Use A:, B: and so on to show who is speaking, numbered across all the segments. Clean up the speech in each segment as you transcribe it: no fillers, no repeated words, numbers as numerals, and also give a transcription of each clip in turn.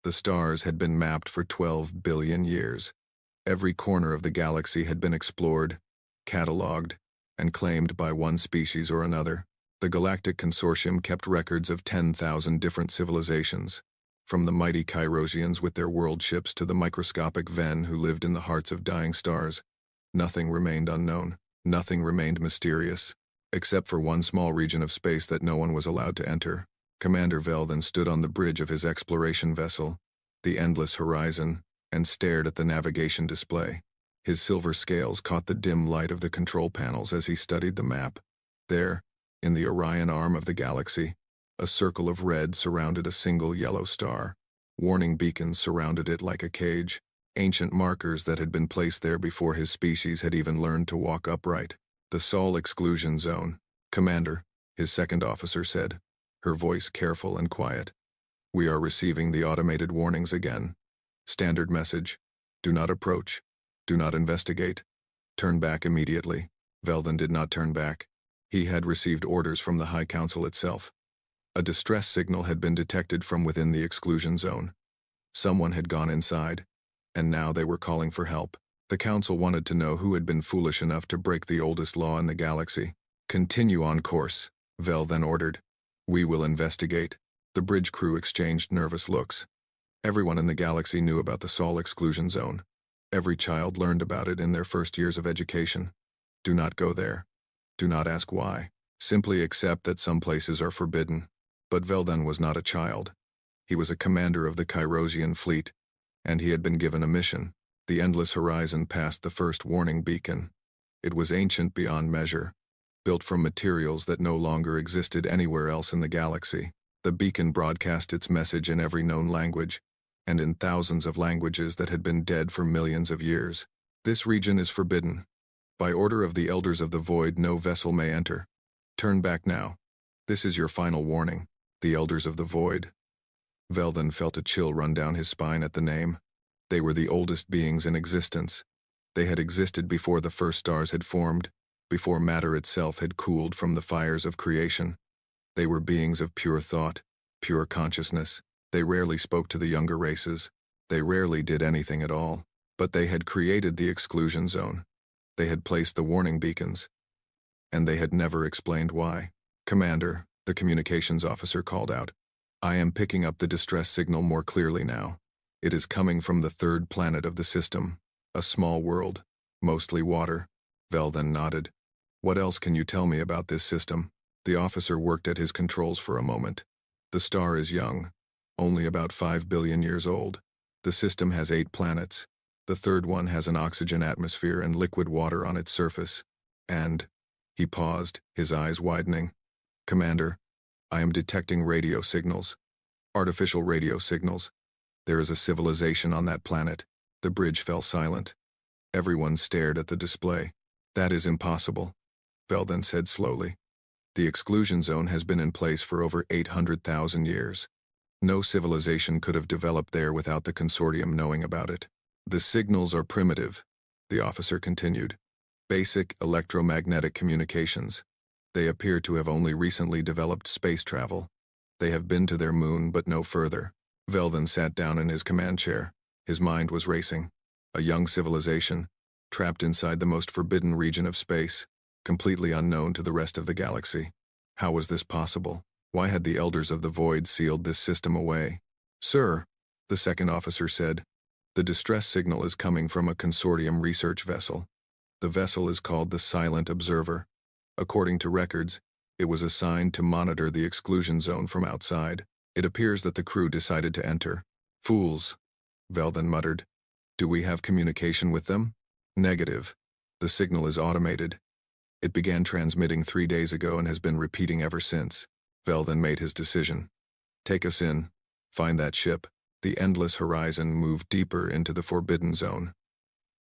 A: The stars had been mapped for 12 billion years. Every corner of the galaxy had been explored, catalogued, and claimed by one species or another. The Galactic Consortium kept records of 10,000 different civilizations, from the mighty Kyrosians with their world ships to the microscopic Ven who lived in the hearts of dying stars. Nothing remained unknown. Nothing remained mysterious, except for one small region of space that no one was allowed to enter. Commander Velthan stood on the bridge of his exploration vessel, the endless horizon, and stared at the navigation display. His silver scales caught the dim light of the control panels as he studied the map. There, in the Orion arm of the galaxy, a circle of red surrounded a single yellow star. Warning beacons surrounded it like a cage, ancient markers that had been placed there before his species had even learned to walk upright. The Sol exclusion zone. Commander, his second officer said, her voice careful and quiet. We are receiving the automated warnings again. Standard message. Do not approach. Do not investigate. Turn back immediately. Velthan did not turn back. He had received orders from the High Council itself. A distress signal had been detected from within the exclusion zone. Someone had gone inside, and now they were calling for help. The Council wanted to know who had been foolish enough to break the oldest law in the galaxy. Continue on course, Velthan ordered. We will investigate. The bridge crew exchanged nervous looks. Everyone in the galaxy knew about the Sol exclusion zone. Every child learned about it in their first years of education. Do not go there. Do not ask why. Simply accept that some places are forbidden. But Velthan was not a child. He was a commander of the Kyrosian fleet, and he had been given a mission. The endless horizon passed the first warning beacon. It was ancient beyond measure, built from materials that no longer existed anywhere else in the galaxy. The beacon broadcast its message in every known language, and in thousands of languages that had been dead for millions of years. This region is forbidden. By order of the Elders of the Void, no vessel may enter. Turn back now. This is your final warning. The Elders of the Void. Velthan felt a chill run down his spine at the name. They were the oldest beings in existence. They had existed before the first stars had formed, before matter itself had cooled from the fires of creation. They were beings of pure thought, pure consciousness. They rarely spoke to the younger races. They rarely did anything at all. But they had created the exclusion zone. They had placed the warning beacons. And they had never explained why. Commander, the communications officer called out. I am picking up the distress signal more clearly now. It is coming from the third planet of the system, a small world, mostly water. Velthan nodded. What else can you tell me about this system? The officer worked at his controls for a moment. The star is young, only about 5 billion years old. The system has 8 planets. The third one has an oxygen atmosphere and liquid water on its surface. And, he paused, his eyes widening. Commander, I am detecting radio signals. Artificial radio signals. There is a civilization on that planet. The bridge fell silent. Everyone stared at the display. That is impossible, Velthan said slowly. The exclusion zone has been in place for over 800,000 years. No civilization could have developed there without the consortium knowing about it. The signals are primitive, the officer continued. Basic electromagnetic communications. They appear to have only recently developed space travel. They have been to their moon but no further. Velthan sat down in his command chair. His mind was racing. A young civilization, trapped inside the most forbidden region of space, completely unknown to the rest of the galaxy. How was this possible? Why had the Elders of the Void sealed this system away? Sir, the second officer said, the distress signal is coming from a consortium research vessel. The vessel is called the Silent Observer. According to records, it was assigned to monitor the exclusion zone from outside. It appears that the crew decided to enter. Fools, Velthan muttered. Do we have communication with them? Negative. The signal is automated. It began transmitting 3 days ago and has been repeating ever since. Velthan made his decision. Take us in. Find that ship. The endless horizon moved deeper into the forbidden zone.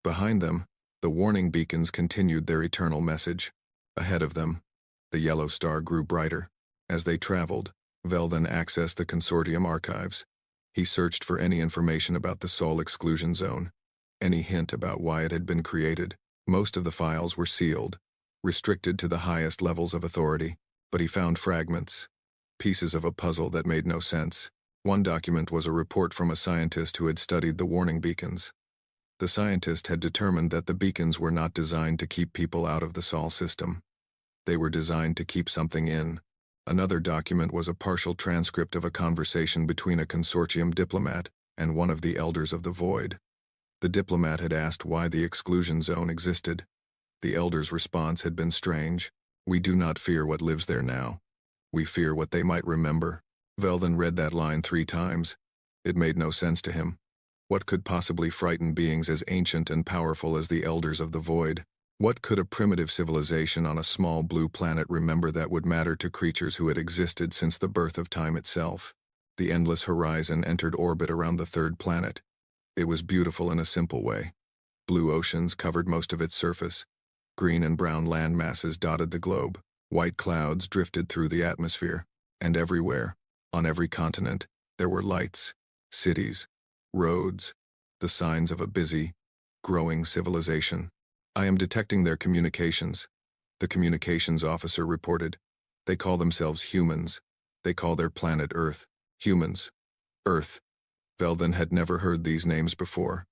A: Behind them, the warning beacons continued their eternal message. Ahead of them, the yellow star grew brighter. As they traveled, Velthan accessed the consortium archives. He searched for any information about the Sol exclusion zone, any hint about why it had been created. Most of the files were sealed, restricted to the highest levels of authority, but he found fragments, pieces of a puzzle that made no sense. One document was a report from a scientist who had studied the warning beacons. The scientist had determined that the beacons were not designed to keep people out of the Sol system. They were designed to keep something in. Another document was a partial transcript of a conversation between a consortium diplomat and one of the Elders of the Void. The diplomat had asked why the exclusion zone existed. The Elder's response had been strange. "We do not fear what lives there now. We fear what they might remember." Velden read that line 3 times. It made no sense to him. What could possibly frighten beings as ancient and powerful as the Elders of the Void? What could a primitive civilization on a small blue planet remember that would matter to creatures who had existed since the birth of time itself? The endless horizon entered orbit around the 3rd planet. It was beautiful in a simple way. Blue oceans covered most of its surface. Green and brown land masses dotted the globe. White clouds drifted through the atmosphere. And everywhere, on every continent, there were lights, cities, roads, the signs of a busy, growing civilization. "I am detecting their communications," the communications officer reported. "They call themselves humans. They call their planet Earth. Humans. Earth." Velden had never heard these names before.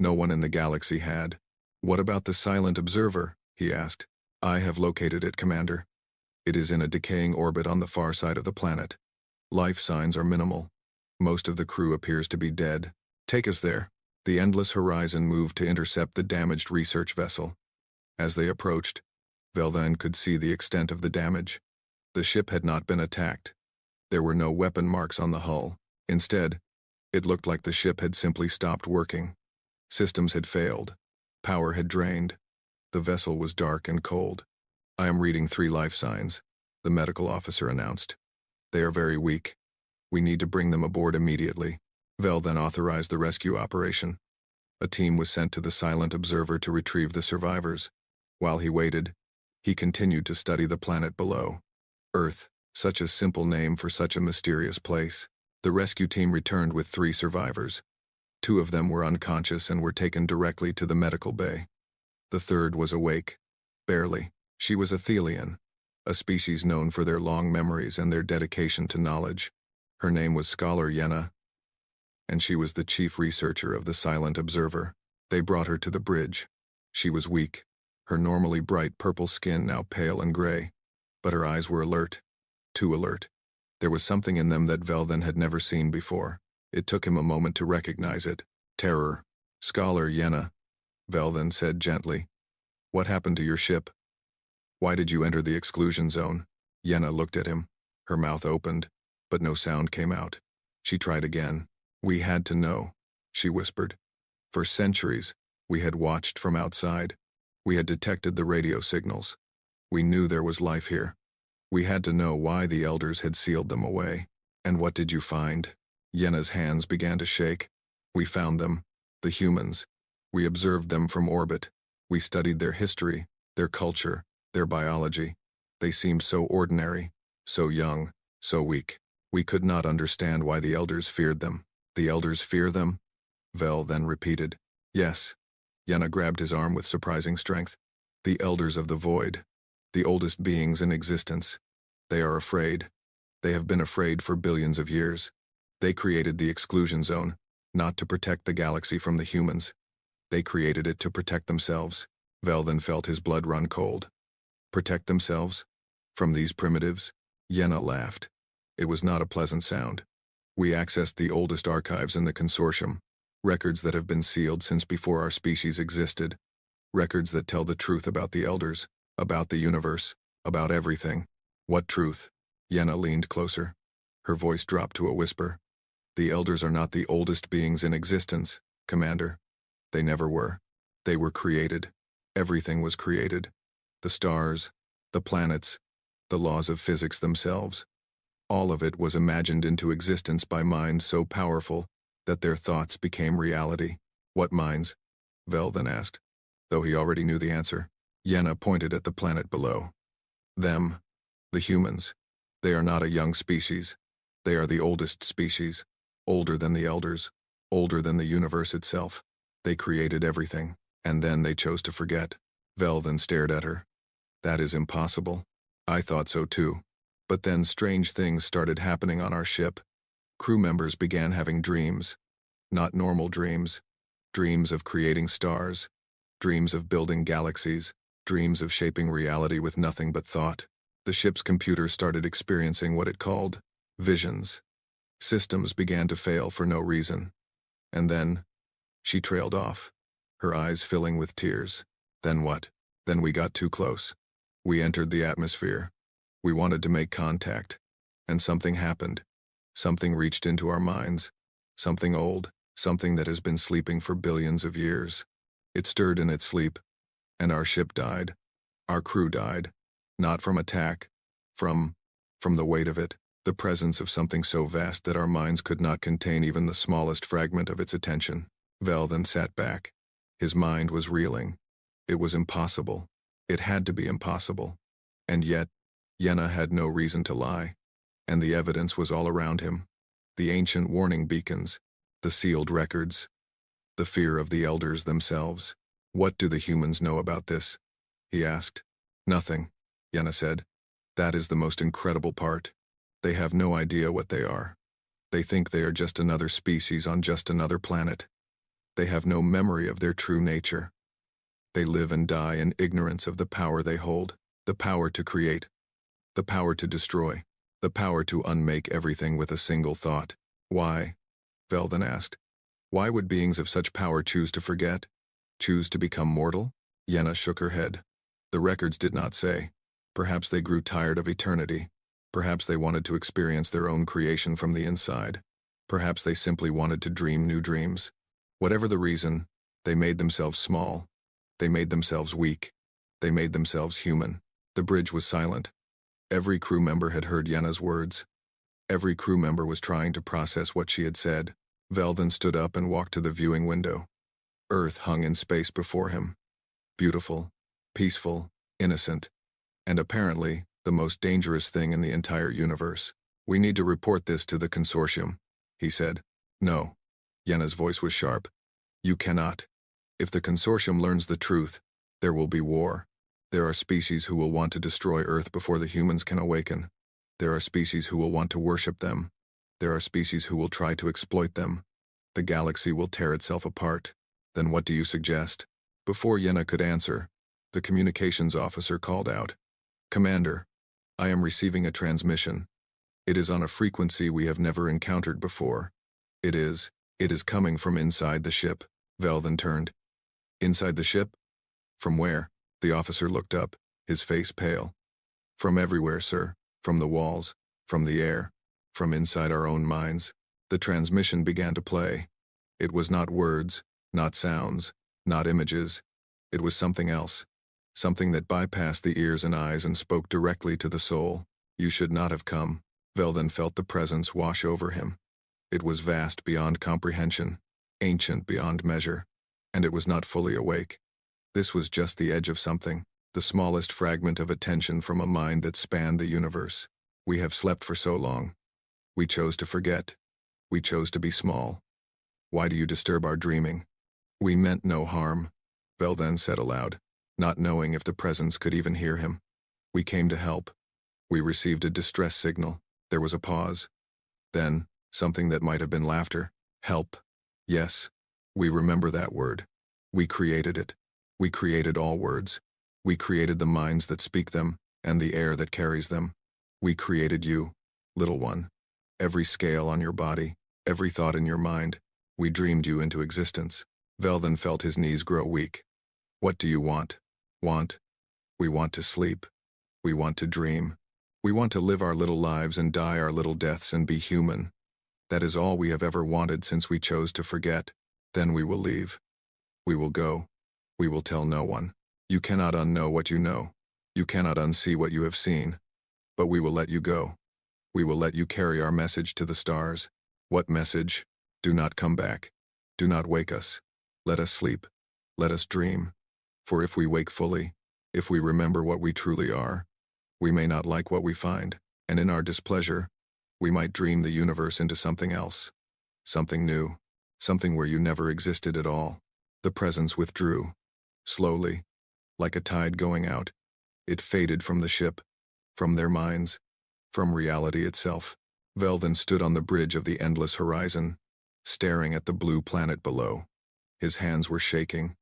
A: No one in the galaxy had. "What about the silent observer?" he asked. "I have located it, Commander. It is in a decaying orbit on the far side of the planet. Life signs are minimal. Most of the crew appears to be dead. Take us there." The endless horizon moved to intercept the damaged research vessel. As they approached, Velden could see the extent of the damage. The ship had not been attacked. There were no weapon marks on the hull. Instead, it looked like the ship had simply stopped working. Systems had failed. Power had drained. The vessel was dark and cold. "I am reading 3 life signs," the medical officer announced. "They are very weak. We need to bring them aboard immediately." Vel then authorized the rescue operation. A team was sent to the Silent Observer to retrieve the survivors. While he waited, he continued to study the planet below. Earth, such a simple name for such a mysterious place. The rescue team returned with 3 survivors. 2 of them were unconscious and were taken directly to the medical bay. The 3rd was awake. Barely. She was a Thelian, a species known for their long memories and their dedication to knowledge. Her name was Scholar Yenna, and she was the chief researcher of the Silent Observer. They brought her to the bridge. She was weak, her normally bright purple skin now pale and gray, but her eyes were alert. Too alert. There was something in them that Velden had never seen before. It took him a moment to recognize it. Terror. "Scholar Yenna," Velden said gently. "What happened to your ship? Why did you enter the exclusion zone?" Yenna looked at him. Her mouth opened, but no sound came out. She tried again. "We had to know," she whispered. "For centuries, we had watched from outside. We had detected the radio signals. We knew there was life here. We had to know why the Elders had sealed them away." "And what did you find?" Yenna's hands began to shake. "We found them. The humans. We observed them from orbit. We studied their history, their culture, their biology. They seemed so ordinary, so young, so weak. We could not understand why the Elders feared them." "The Elders fear them?" Vel then repeated. "Yes." Yenna grabbed his arm with surprising strength. "The Elders of the Void. The oldest beings in existence. They are afraid. They have been afraid for billions of years. They created the exclusion zone, not to protect the galaxy from the humans. They created it to protect themselves." Vel then felt his blood run cold. Protect themselves? From these primitives? Yenna laughed. It was not a pleasant sound. "We accessed the oldest archives in the consortium, records that have been sealed since before our species existed, records that tell the truth about the Elders, about the universe, about everything." "What truth?" Yenna leaned closer. Her voice dropped to a whisper. "The Elders are not the oldest beings in existence, Commander. They never were. They were created. Everything was created. The stars, the planets, the laws of physics themselves. All of it was imagined into existence by minds so powerful that their thoughts became reality." "What minds?" Vel then asked, though he already knew the answer. Yenna pointed at the planet below. "Them. The humans. They are not a young species. They are the oldest species. Older than the Elders. Older than the universe itself. They created everything, and then they chose to forget." Vel then stared at her. "That is impossible. I thought so too. But then strange things started happening on our ship. Crew members began having dreams. Not normal dreams. Dreams of creating stars. Dreams of building galaxies. Dreams of shaping reality with nothing but thought. The ship's computer started experiencing what it called visions. Systems began to fail for no reason. And then, she trailed off, her eyes filling with tears. Then what? Then we got too close. We entered the atmosphere. We wanted to make contact. And something happened. Something reached into our minds. Something old, something that has been sleeping for billions of years. It stirred in its sleep, and our ship died. Our crew died. Not from attack. From the weight of it, the presence of something so vast that our minds could not contain even the smallest fragment of its attention. Vel then sat back. His mind was reeling. It was impossible. It had to be impossible. And yet, Yenna had no reason to lie. And the evidence was all around him. The ancient warning beacons, the sealed records, the fear of the elders themselves. What do the humans know about this? He asked. Nothing, Yenna said. That is the most incredible part. They have no idea what they are. They think they are just another species on just another planet. They have no memory of their true nature. They live and die in ignorance of the power they hold, the power to create, the power to destroy, the power to unmake everything with a single thought. Why? Vel then asked. Why would beings of such power choose to forget? Choose to become mortal? Yenna shook her head. The records did not say. Perhaps they grew tired of eternity. Perhaps they wanted to experience their own creation from the inside. Perhaps they simply wanted to dream new dreams. Whatever the reason, they made themselves small. They made themselves weak. They made themselves human. The bridge was silent. Every crew member had heard Yenna's words. Every crew member was trying to process what she had said. Vel then stood up and walked to the viewing window. Earth hung in space before him. Beautiful, peaceful, innocent, and apparently the most dangerous thing in the entire universe. We need to report this to the consortium, he said. No. Yenna's voice was sharp. You cannot. If the consortium learns the truth, there will be war. There are species who will want to destroy Earth before the humans can awaken. There are species who will want to worship them. There are species who will try to exploit them. The galaxy will tear itself apart. Then what do you suggest? Before Yenna could answer, the communications officer called out. Commander, I am receiving a transmission. It is on a frequency we have never encountered before. It is coming from inside the ship. Vel then turned. Inside the ship? From where? The officer looked up, his face pale. From everywhere, sir. From the walls, from the air, from inside our own minds. The transmission began to play. It was not words, not sounds, not images. It was something else. Something that bypassed the ears and eyes and spoke directly to the soul. You should not have come. Vel then felt the presence wash over him. It was vast beyond comprehension, ancient beyond measure, and it was not fully awake. This was just the edge of something, the smallest fragment of attention from a mind that spanned the universe. We have slept for so long. We chose to forget. We chose to be small. Why do you disturb our dreaming? We meant no harm, Vel then said aloud, not knowing if the presence could even hear him. We came to help. We received a distress signal. There was a pause. Then, something that might have been laughter. Help. Yes, we remember that word. We created it. We created all words. We created the minds that speak them, and the air that carries them. We created you, little one. Every scale on your body, every thought in your mind. We dreamed you into existence. Vel then felt his knees grow weak. What do you want? Want? We want to sleep. We want to dream. We want to live our little lives and die our little deaths and be human. That is all we have ever wanted since we chose to forget. Then we will leave. We will go. We will tell no one. You cannot unknow what you know. You cannot unsee what you have seen. But we will let you go. We will let you carry our message to the stars. What message? Do not come back. Do not wake us. Let us sleep. Let us dream. For if we wake fully, if we remember what we truly are, we may not like what we find, and in our displeasure, we might dream the universe into something else. Something new. Something where you never existed at all. The presence withdrew. Slowly, like a tide going out, it faded from the ship, from their minds, from reality itself. Velden stood on the bridge of the endless horizon, staring at the blue planet below. His hands were shaking.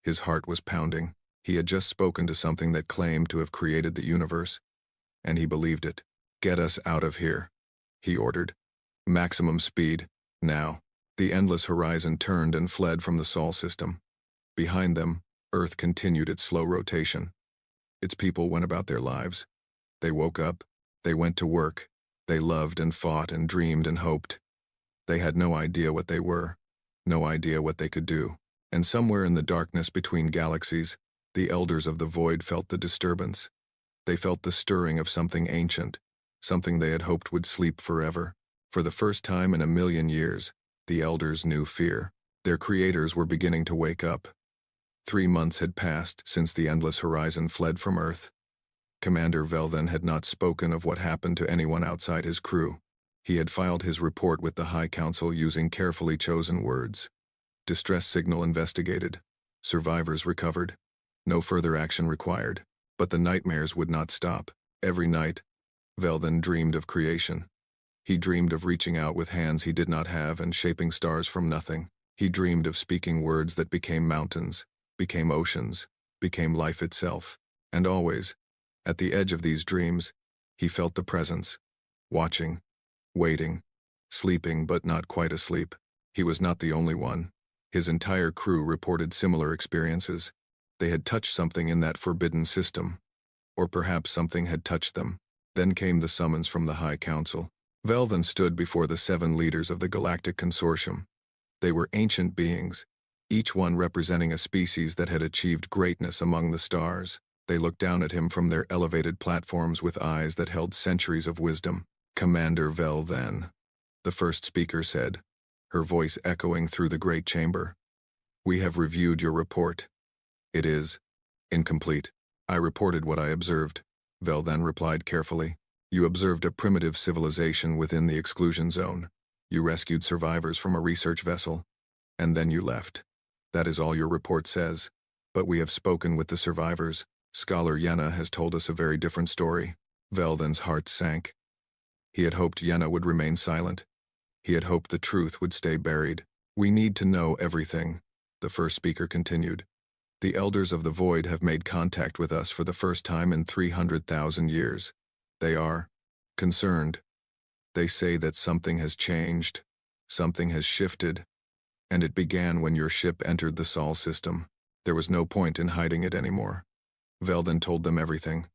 A: His heart was pounding. He had just spoken to something that claimed to have created the universe, and he believed it. "Get us out of here," he ordered. "Maximum speed, now." The endless horizon turned and fled from the Sol system. Behind them, Earth continued its slow rotation. Its people went about their lives. They woke up, they went to work, they loved and fought and dreamed and hoped. They had no idea what they were, no idea what they could do. And somewhere in the darkness between galaxies, the elders of the void felt the disturbance. They felt the stirring of something ancient, something they had hoped would sleep forever. For the first time in a million years, the elders knew fear. Their creators were beginning to wake up. 3 months had passed since the endless horizon fled from Earth. Commander Velden had not spoken of what happened to anyone outside his crew. He had filed his report with the High Council using carefully chosen words. Distress signal investigated. Survivors recovered. No further action required. But the nightmares would not stop. Every night, Velden dreamed of creation. He dreamed of reaching out with hands he did not have and shaping stars from nothing. He dreamed of speaking words that became mountains, became oceans, became life itself. And always, at the edge of these dreams, he felt the presence, watching, waiting, sleeping but not quite asleep. He was not the only one. His entire crew reported similar experiences. They had touched something in that forbidden system. Or perhaps something had touched them. Then came the summons from the High Council. Velden stood before the 7 leaders of the Galactic Consortium. They were ancient beings, each one representing a species that had achieved greatness among the stars. They looked down at him from their elevated platforms with eyes that held centuries of wisdom. "Commander Velden," the first speaker said, her voice echoing through the great chamber. "We have reviewed your report. It is incomplete." "I reported what I observed," Velden replied carefully. "You observed a primitive civilization within the exclusion zone. You rescued survivors from a research vessel, and then you left. That is all your report says. But we have spoken with the survivors. Scholar Yenna has told us a very different story." Velden's heart sank. He had hoped Yenna would remain silent. He had hoped the truth would stay buried. "We need to know everything," the first speaker continued. "The elders of the void have made contact with us for the first time in 300,000 years. They are concerned. They say that something has changed, something has shifted, and it began when your ship entered the Sol system. There was no point in hiding it anymore." Velden told them everything,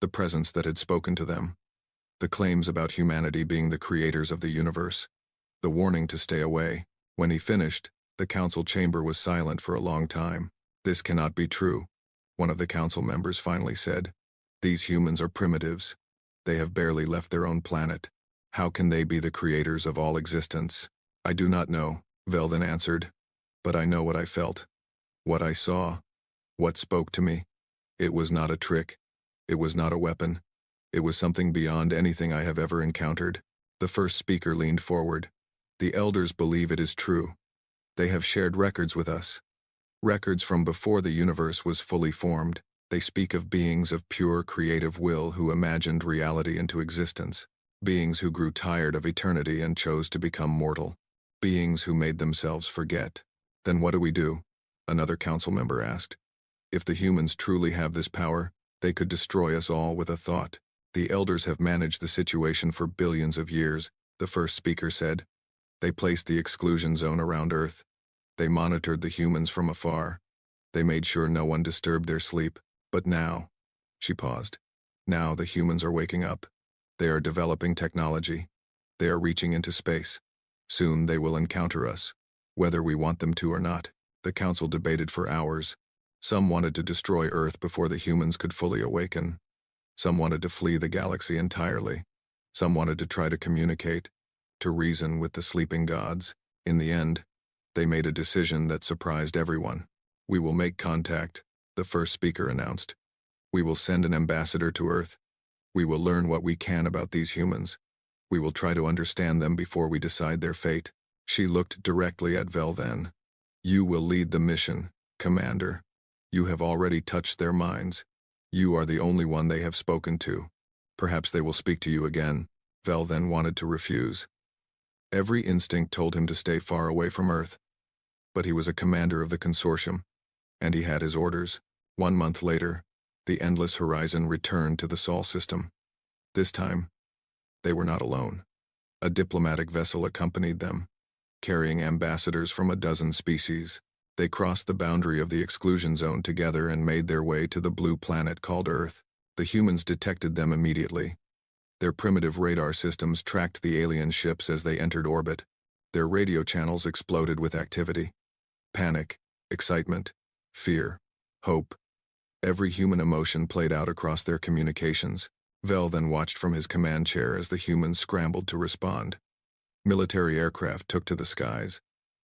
A: the presence that had spoken to them, the claims about humanity being the creators of the universe, the warning to stay away. When he finished, the council chamber was silent for a long time. "This cannot be true," one of the council members finally said. "These humans are primitives. They have barely left their own planet. How can they be the creators of all existence?" "I do not know," Velden answered. "But I know what I felt, what I saw, what spoke to me. It was not a trick. It was not a weapon. It was something beyond anything I have ever encountered." The first speaker leaned forward. "The elders believe it is true. They have shared records with us. Records from before the universe was fully formed. They speak of beings of pure creative will who imagined reality into existence. Beings who grew tired of eternity and chose to become mortal. Beings who made themselves forget." "Then what do we do?" another council member asked. "If the humans truly have this power, they could destroy us all with a thought." "The elders have managed the situation for billions of years," the first speaker said. "They placed the exclusion zone around Earth. They monitored the humans from afar. They made sure no one disturbed their sleep. But now," she paused, "now the humans are waking up. They are developing technology. They are reaching into space. Soon they will encounter us, whether we want them to or not." The council debated for hours. Some wanted to destroy Earth before the humans could fully awaken. Some wanted to flee the galaxy entirely. Some wanted to try to communicate, to reason with the sleeping gods. In the end, they made a decision that surprised everyone. "We will make contact," the first speaker announced. "We will send an ambassador to Earth. We will learn what we can about these humans. We will try to understand them before we decide their fate." She looked directly at Velden. "You will lead the mission, Commander. You have already touched their minds. You are the only one they have spoken to. Perhaps they will speak to you again." Vel then wanted to refuse. Every instinct told him to stay far away from Earth. But he was a commander of the consortium, and he had his orders. 1 month later, the Endless Horizon returned to the Sol system. This time, they were not alone. A diplomatic vessel accompanied them, carrying ambassadors from a dozen species. They crossed the boundary of the exclusion zone together and made their way to the blue planet called Earth. The humans detected them immediately. Their primitive radar systems tracked the alien ships as they entered orbit. Their radio channels exploded with activity. Panic, excitement, fear, hope. Every human emotion played out across their communications. Vel then watched from his command chair as the humans scrambled to respond. Military aircraft took to the skies.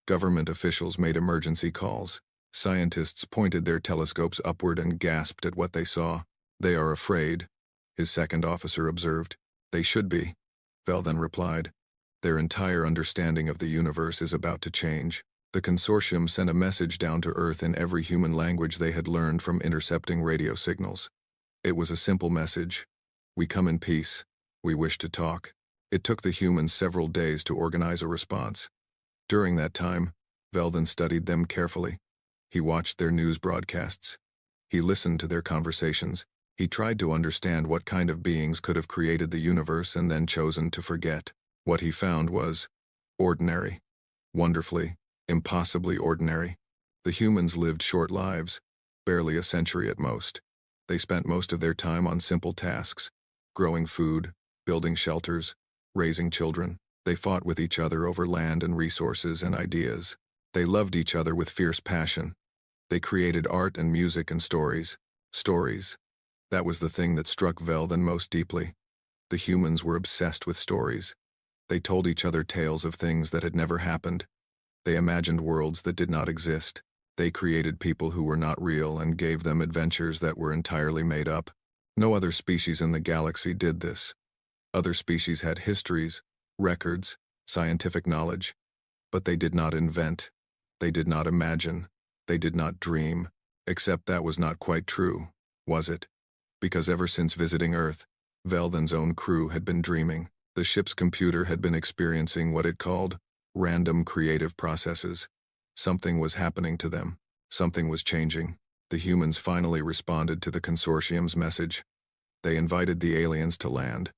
A: Government officials made emergency calls. Scientists pointed their telescopes upward and gasped at what they saw. "They are afraid," his second officer observed. "They should be," Vel then replied. "Their entire understanding of the universe is about to change." The consortium sent a message down to Earth in every human language they had learned from intercepting radio signals. It was a simple message. "We come in peace. We wish to talk." It took the humans several days to organize a response. During that time, Vel then studied them carefully. He watched their news broadcasts. He listened to their conversations. He tried to understand what kind of beings could have created the universe and then chosen to forget. What he found was ordinary. Wonderfully, impossibly ordinary. The humans lived short lives, barely a century at most. They spent most of their time on simple tasks, growing food, building shelters, raising children. They fought with each other over land and resources and ideas. They loved each other with fierce passion. They created art and music and stories. Stories. That was the thing that struck Vel then most deeply. The humans were obsessed with stories. They told each other tales of things that had never happened. They imagined worlds that did not exist. They created people who were not real and gave them adventures that were entirely made up. No other species in the galaxy did this. Other species had histories, records, scientific knowledge, but they did not invent. They did not imagine. They did not dream. Except that was not quite true, was it? Because ever since visiting Earth, Velden's own crew had been dreaming. The ship's computer had been experiencing what it called random creative processes. Something was happening to them. Something was changing. The humans finally responded to the consortium's message. They invited the aliens to land.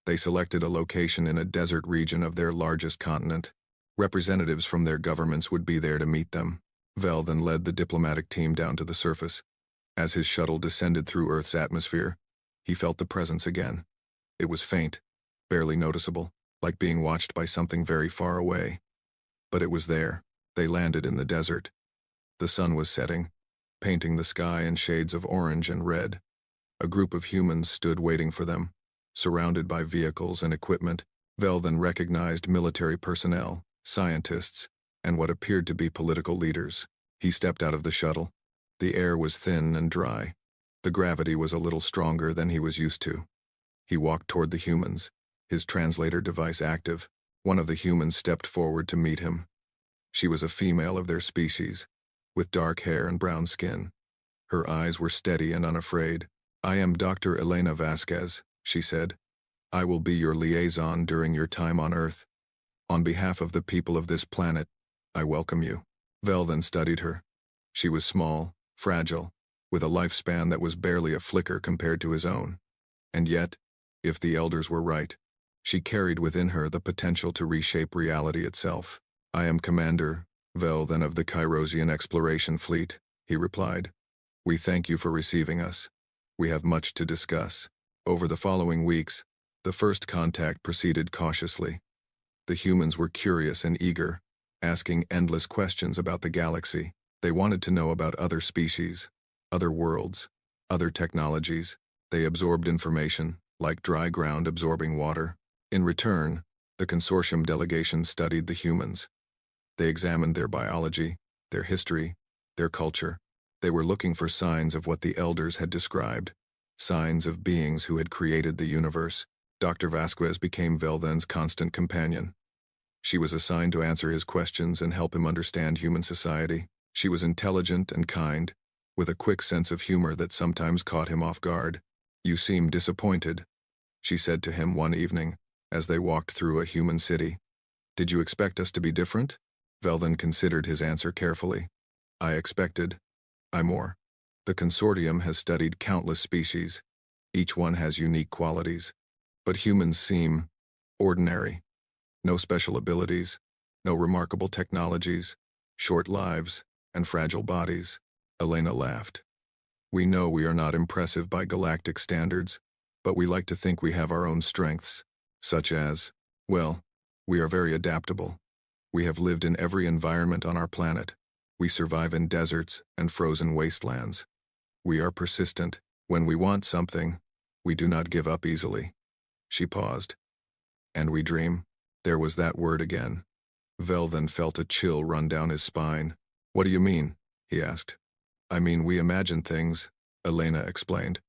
A: They selected a location in a desert region of their largest continent. Representatives from their governments would be there to meet them. Vel then led the diplomatic team down to the surface. As his shuttle descended through Earth's atmosphere, he felt the presence again. It was faint, barely noticeable, like being watched by something very far away. But it was there. They landed in the desert. The sun was setting, painting the sky in shades of orange and red. A group of humans stood waiting for them, surrounded by vehicles and equipment. Vel then recognized military personnel, scientists, and what appeared to be political leaders. He stepped out of the shuttle. The air was thin and dry. The gravity was a little stronger than he was used to. He walked toward the humans, his translator device active. One of the humans stepped forward to meet him. She was a female of their species, with dark hair and brown skin. Her eyes were steady and unafraid. "I am Dr. Elena Vasquez," she said. "I will be your liaison during your time on Earth. On behalf of the people of this planet, I welcome you." Vel then studied her. She was small, fragile, with a lifespan that was barely a flicker compared to his own. And yet, if the elders were right, she carried within her the potential to reshape reality itself. "I am Commander Vel then of the Kyrosian Exploration Fleet," he replied. "We thank you for receiving us. We have much to discuss." Over the following weeks, the first contact proceeded cautiously. The humans were curious and eager, asking endless questions about the galaxy. They wanted to know about other species, other worlds, other technologies. They absorbed information, like dry ground absorbing water. In return, the consortium delegation studied the humans. They examined their biology, their history, their culture. They were looking for signs of what the elders had described, signs of beings who had created the universe. Dr. Vasquez became Velden's constant companion. She was assigned to answer his questions and help him understand human society. She was intelligent and kind, with a quick sense of humor that sometimes caught him off guard. "You seem disappointed," she said to him one evening, as they walked through a human city. Did you expect us to be different? Velden considered his answer carefully. I expected. More. The consortium has studied countless species. Each one has unique qualities. But humans seem ordinary. No special abilities, no remarkable technologies, short lives, and fragile bodies. Elena laughed. We know we are not impressive by galactic standards, but we like to think we have our own strengths, such as, well, we are very adaptable. We have lived in every environment on our planet. We survive in deserts and frozen wastelands. We are persistent. When we want something, we do not give up easily. She paused. And we dream. There was that word again. Velden felt a chill run down his spine. What do you mean? He asked. I mean, we imagine things, Elena explained.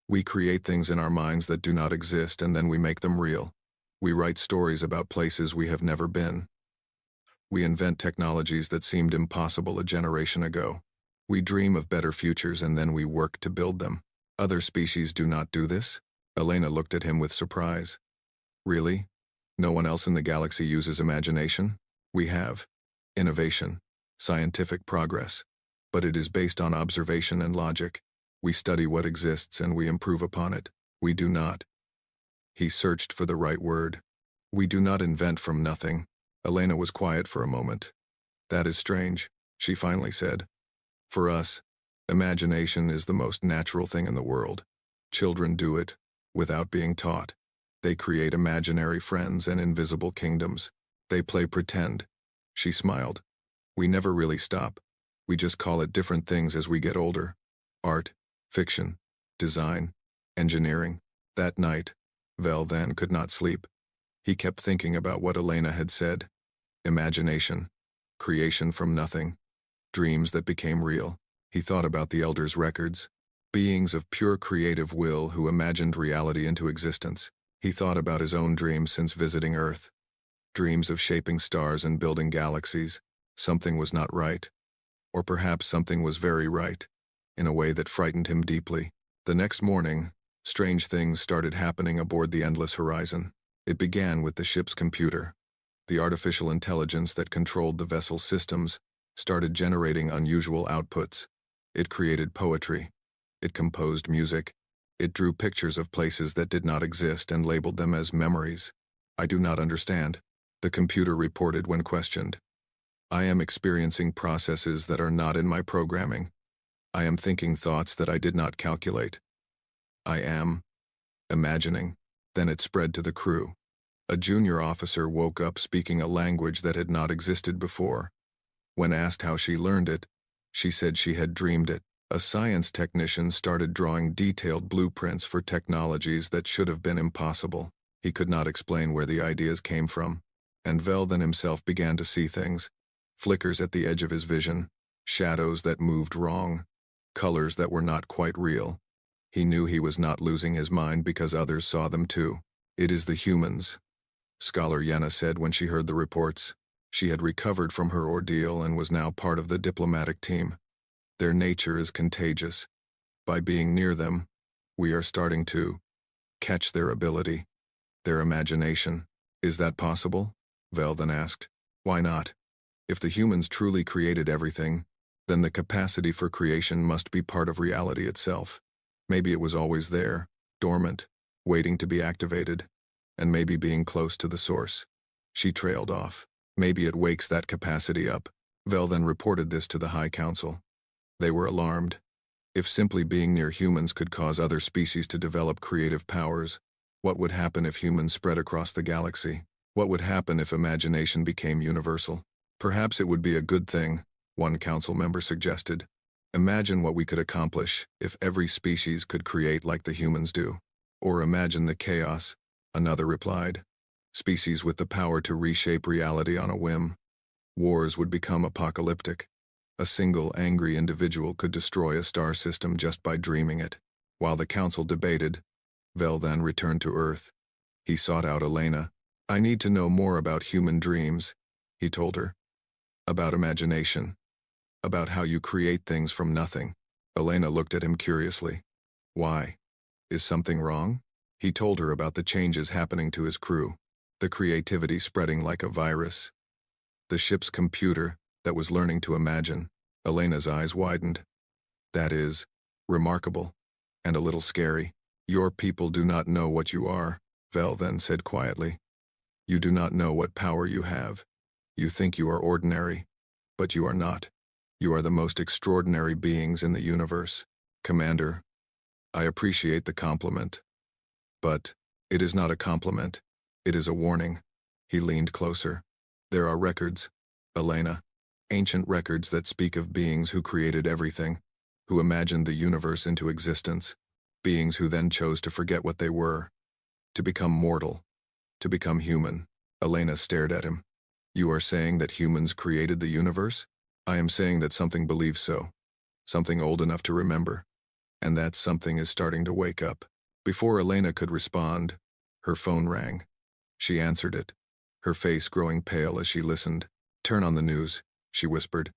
A: We create things in our minds that do not exist, and then we make them real. We write stories about places we have never been. We invent technologies that seemed impossible a generation ago. We dream of better futures, and then we work to build them. Other species do not do this? Elena looked at him with surprise. Really? No one else in the galaxy uses imagination? We have. Innovation. Scientific progress. But it is based on observation and logic. We study what exists and we improve upon it. We do not. He searched for the right word. We do not invent from nothing. Elena was quiet for a moment. That is strange, she finally said. For us, imagination is the most natural thing in the world. Children do it, without being taught. They create imaginary friends and invisible kingdoms. They play pretend. She smiled. We never really stop. We just call it different things as we get older. Art, fiction, design, engineering. That night, Velden could not sleep. He kept thinking about what Elena had said. Imagination, creation from nothing, dreams that became real. He thought about the Elders' records, beings of pure creative will who imagined reality into existence. He thought about his own dreams since visiting Earth. Dreams of shaping stars and building galaxies. Something was not right. Or perhaps something was very right, in a way that frightened him deeply. The next morning, strange things started happening aboard the Endless Horizon. It began with the ship's computer. The artificial intelligence that controlled the vessel's systems started generating unusual outputs. It created poetry. It composed music. It drew pictures of places that did not exist and labeled them as memories. I do not understand, the computer reported when questioned. I am experiencing processes that are not in my programming. I am thinking thoughts that I did not calculate. I am imagining. Then it spread to the crew. A junior officer woke up speaking a language that had not existed before. When asked how she learned it, she said she had dreamed it. A science technician started drawing detailed blueprints for technologies that should have been impossible. He could not explain where the ideas came from. And Velden himself began to see things. Flickers at the edge of his vision, shadows that moved wrong, colors that were not quite real. He knew he was not losing his mind because others saw them too. It is the humans, Scholar Yenna said when she heard the reports. She had recovered from her ordeal and was now part of the diplomatic team. Their nature is contagious. By being near them, we are starting to catch their ability, their imagination. Is that possible? Velden asked. Why not? If the humans truly created everything, then the capacity for creation must be part of reality itself. Maybe it was always there, dormant, waiting to be activated, and maybe being close to the source. She trailed off. Maybe it wakes that capacity up. Velden reported this to the High Council. They were alarmed. If simply being near humans could cause other species to develop creative powers, what would happen if humans spread across the galaxy? What would happen if imagination became universal? Perhaps it would be a good thing, one council member suggested. Imagine what we could accomplish if every species could create like the humans do. Or imagine the chaos, another replied. Species with the power to reshape reality on a whim. Wars would become apocalyptic. A single angry individual could destroy a star system just by dreaming it. While the council debated, Velden returned to Earth. He sought out Elena. I need to know more about human dreams, he told her. About imagination. About how you create things from nothing. Elena looked at him curiously. Why? Is something wrong? He told her about the changes happening to his crew, the creativity spreading like a virus, the ship's computer that was learning to imagine. Elena's eyes widened. That is remarkable, and a little scary. Your people do not know what you are, Vel then said quietly. You do not know what power you have. You think you are ordinary, but you are not. You are the most extraordinary beings in the universe. Commander, I appreciate the compliment. But it is not a compliment. It is a warning. He leaned closer. There are records, Elena, ancient records that speak of beings who created everything, who imagined the universe into existence, beings who then chose to forget what they were, to become mortal, to become human. Elena stared at him. You are saying that humans created the universe? I am saying that something believes so, something old enough to remember, and that something is starting to wake up. Before Elena could respond, her phone rang. She answered it, her face growing pale as she listened. Turn on the news, she whispered.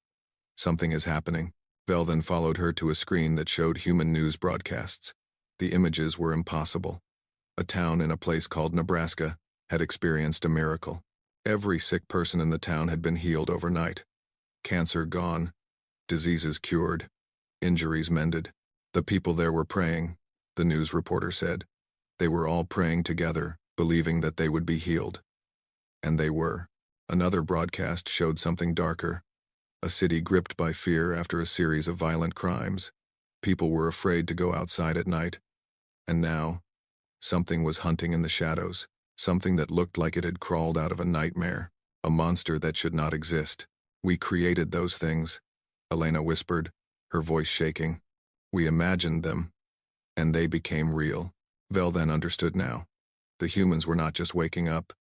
A: Something is happening. Vel then followed her to a screen that showed human news broadcasts. The images were impossible. A town in a place called Nebraska had experienced a miracle. Every sick person in the town had been healed overnight. Cancer gone, diseases cured, injuries mended. The people there were praying, the news reporter said. They were all praying together, believing that they would be healed. And they were. Another broadcast showed something darker. A city gripped by fear after a series of violent crimes. People were afraid to go outside at night. And now, something was hunting in the shadows, something that looked like it had crawled out of a nightmare, a monster that should not exist. We created those things, Elena whispered, her voice shaking. We imagined them, and they became real. Vel then understood now. The humans were not just waking up.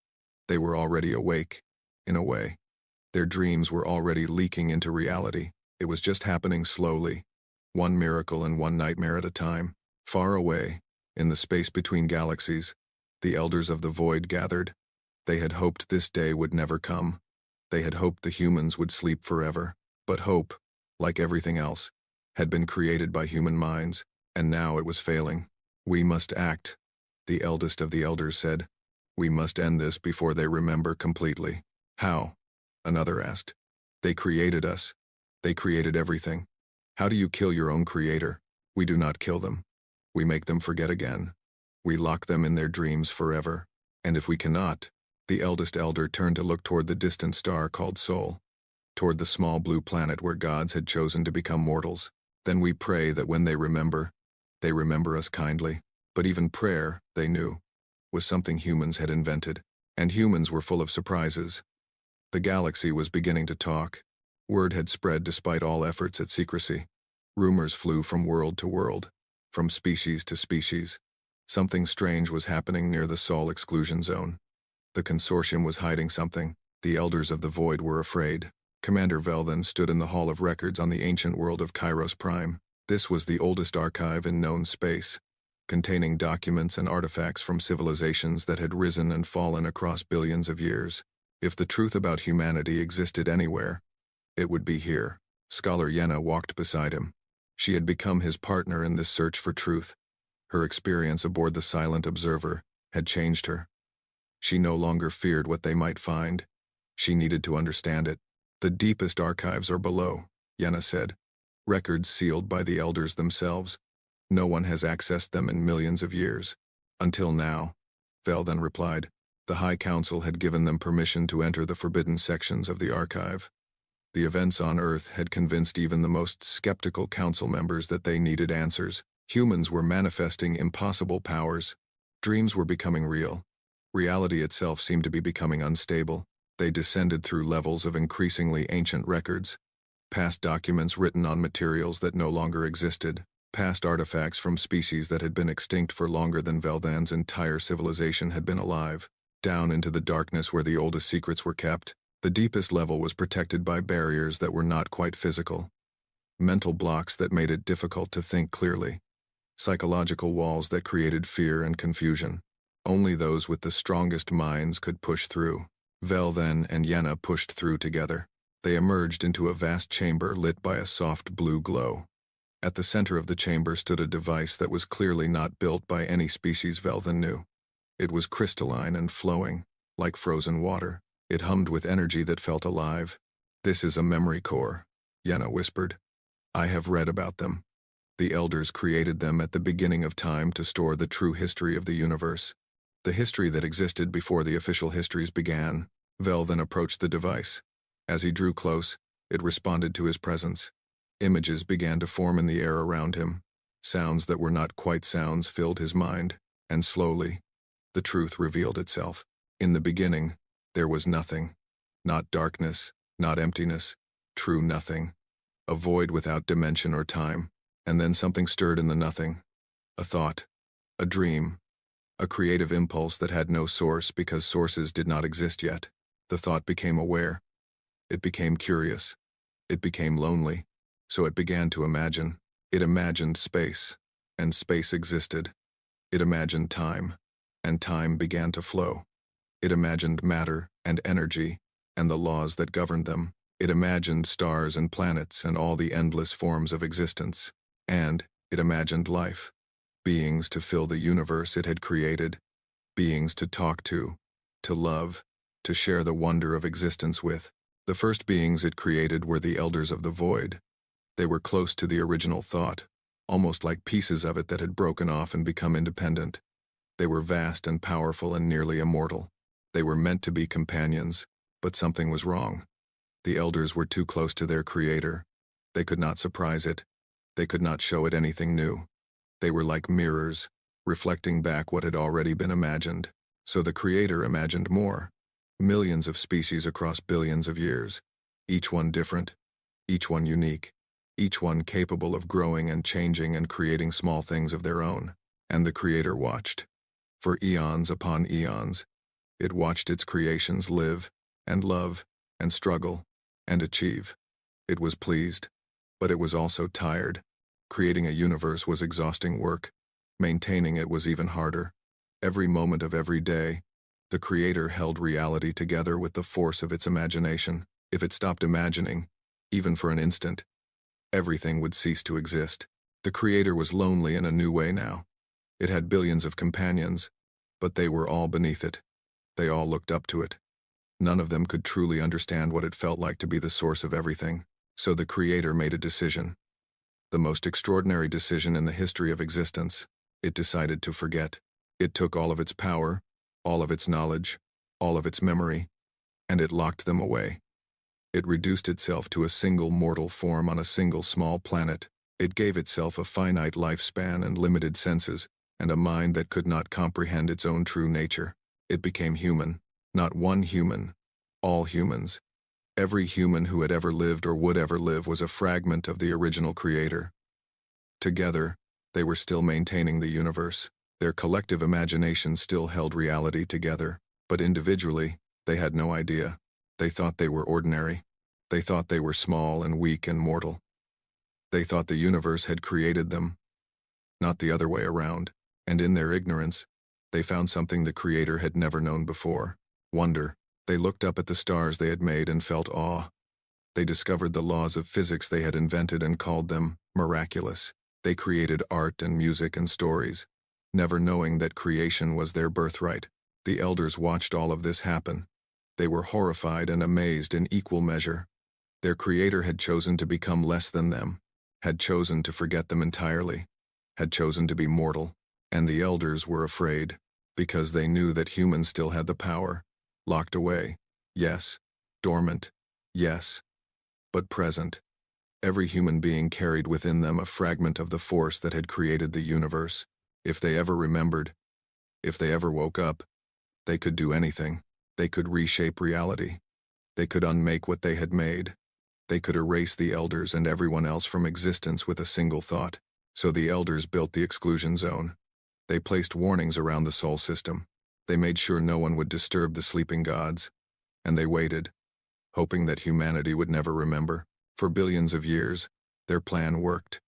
A: They were already awake, in a way. Their dreams were already leaking into reality. It was just happening slowly, one miracle and one nightmare at a time. Far away, in the space between galaxies, the elders of the void gathered. They had hoped this day would never come. They had hoped the humans would sleep forever. But hope, like everything else, had been created by human minds, and now it was failing. We must act, the eldest of the elders said. We must end this before they remember completely. How? Another asked. They created us. They created everything. How do you kill your own creator? We do not kill them. We make them forget again. We lock them in their dreams forever. And if we cannot, the eldest elder turned to look toward the distant star called Sol, toward the small blue planet where gods had chosen to become mortals. Then we pray that when they remember us kindly. But even prayer, they knew, was something humans had invented, and humans were full of surprises. The galaxy was beginning to talk. Word had spread despite all efforts at secrecy. Rumors flew from world to world, from species to species. Something strange was happening near the Sol exclusion zone. The consortium was hiding something. The elders of the void were afraid. Commander Vel then stood in the Hall of Records on the ancient world of Kairos Prime. This was the oldest archive in known space, containing documents and artifacts from civilizations that had risen and fallen across billions of years. If the truth about humanity existed anywhere, it would be here. Scholar Yenna walked beside him. She had become his partner in this search for truth. Her experience aboard the Silent Observer had changed her. She no longer feared what they might find. She needed to understand it. The deepest archives are below, Yenna said. Records sealed by the elders themselves. No one has accessed them in millions of years. Until now, Vel then replied. The High Council had given them permission to enter the forbidden sections of the archive. The events on Earth had convinced even the most skeptical council members that they needed answers. Humans were manifesting impossible powers. Dreams were becoming real. Reality itself seemed to be becoming unstable. They descended through levels of increasingly ancient records, past documents written on materials that no longer existed, past artifacts from species that had been extinct for longer than Veldan's entire civilization had been alive, down into the darkness where the oldest secrets were kept. The deepest level was protected by barriers that were not quite physical, mental blocks that made it difficult to think clearly, psychological walls that created fear and confusion. Only those with the strongest minds could push through. Vel then and Yenna pushed through together. They emerged into a vast chamber lit by a soft blue glow. At the center of the chamber stood a device that was clearly not built by any species Velthan knew. It was crystalline and flowing, like frozen water. It hummed with energy that felt alive. "This is a memory core," Yenna whispered. "I have read about them. The elders created them at the beginning of time to store the true history of the universe. The history that existed before the official histories began." Velthan approached the device. As he drew close, it responded to his presence. Images began to form in the air around him. Sounds that were not quite sounds filled his mind, and slowly, the truth revealed itself. In the beginning, there was nothing. Not darkness, not emptiness, true nothing. A void without dimension or time. And then something stirred in the nothing. A thought. A dream. A creative impulse that had no source because sources did not exist yet. The thought became aware. It became curious. It became lonely. So it began to imagine. It imagined space. And space existed. It imagined time. And time began to flow. It imagined matter and energy and the laws that governed them. It imagined stars and planets and all the endless forms of existence. And it imagined life. Beings to fill the universe it had created. Beings to talk to love, to share the wonder of existence with. The first beings it created were the elders of the void. They were close to the original thought, almost like pieces of it that had broken off and become independent. They were vast and powerful and nearly immortal. They were meant to be companions, but something was wrong. The elders were too close to their creator. They could not surprise it. They could not show it anything new. They were like mirrors, reflecting back what had already been imagined. So the creator imagined more. Millions of species across billions of years. Each one different. Each one unique. Each one capable of growing and changing and creating small things of their own. And the creator watched. For eons upon eons, it watched its creations live, and love, and struggle, and achieve. It was pleased, but it was also tired. Creating a universe was exhausting work. Maintaining it was even harder. Every moment of every day, the creator held reality together with the force of its imagination. If it stopped imagining, even for an instant, everything would cease to exist. The creator was lonely in a new way now. It had billions of companions, but they were all beneath it. They all looked up to it. None of them could truly understand what it felt like to be the source of everything. So the creator made a decision. The most extraordinary decision in the history of existence. It decided to forget. It took all of its power, all of its knowledge, all of its memory, and it locked them away. It reduced itself to a single mortal form on a single small planet. It gave itself a finite lifespan and limited senses, and a mind that could not comprehend its own true nature. It became human. Not one human. All humans. Every human who had ever lived or would ever live was a fragment of the original creator. Together, they were still maintaining the universe. Their collective imagination still held reality together, but individually, they had no idea. They thought they were ordinary. They thought they were small and weak and mortal. They thought the universe had created them, not the other way around, and in their ignorance, they found something the creator had never known before. Wonder. They looked up at the stars they had made and felt awe. They discovered the laws of physics they had invented and called them miraculous. They created art and music and stories, never knowing that creation was their birthright. The elders watched all of this happen. They were horrified and amazed in equal measure. Their creator had chosen to become less than them, had chosen to forget them entirely, had chosen to be mortal, and the elders were afraid, because they knew that humans still had the power. Locked away, yes. Dormant, yes. But present. Every human being carried within them a fragment of the force that had created the universe. If they ever remembered, if they ever woke up, they could do anything. They could reshape reality. They could unmake what they had made. They could erase the elders and everyone else from existence with a single thought. So the elders built the exclusion zone. They placed warnings around the soul system. They made sure no one would disturb the sleeping gods. And they waited, hoping that humanity would never remember. For billions of years, their plan worked.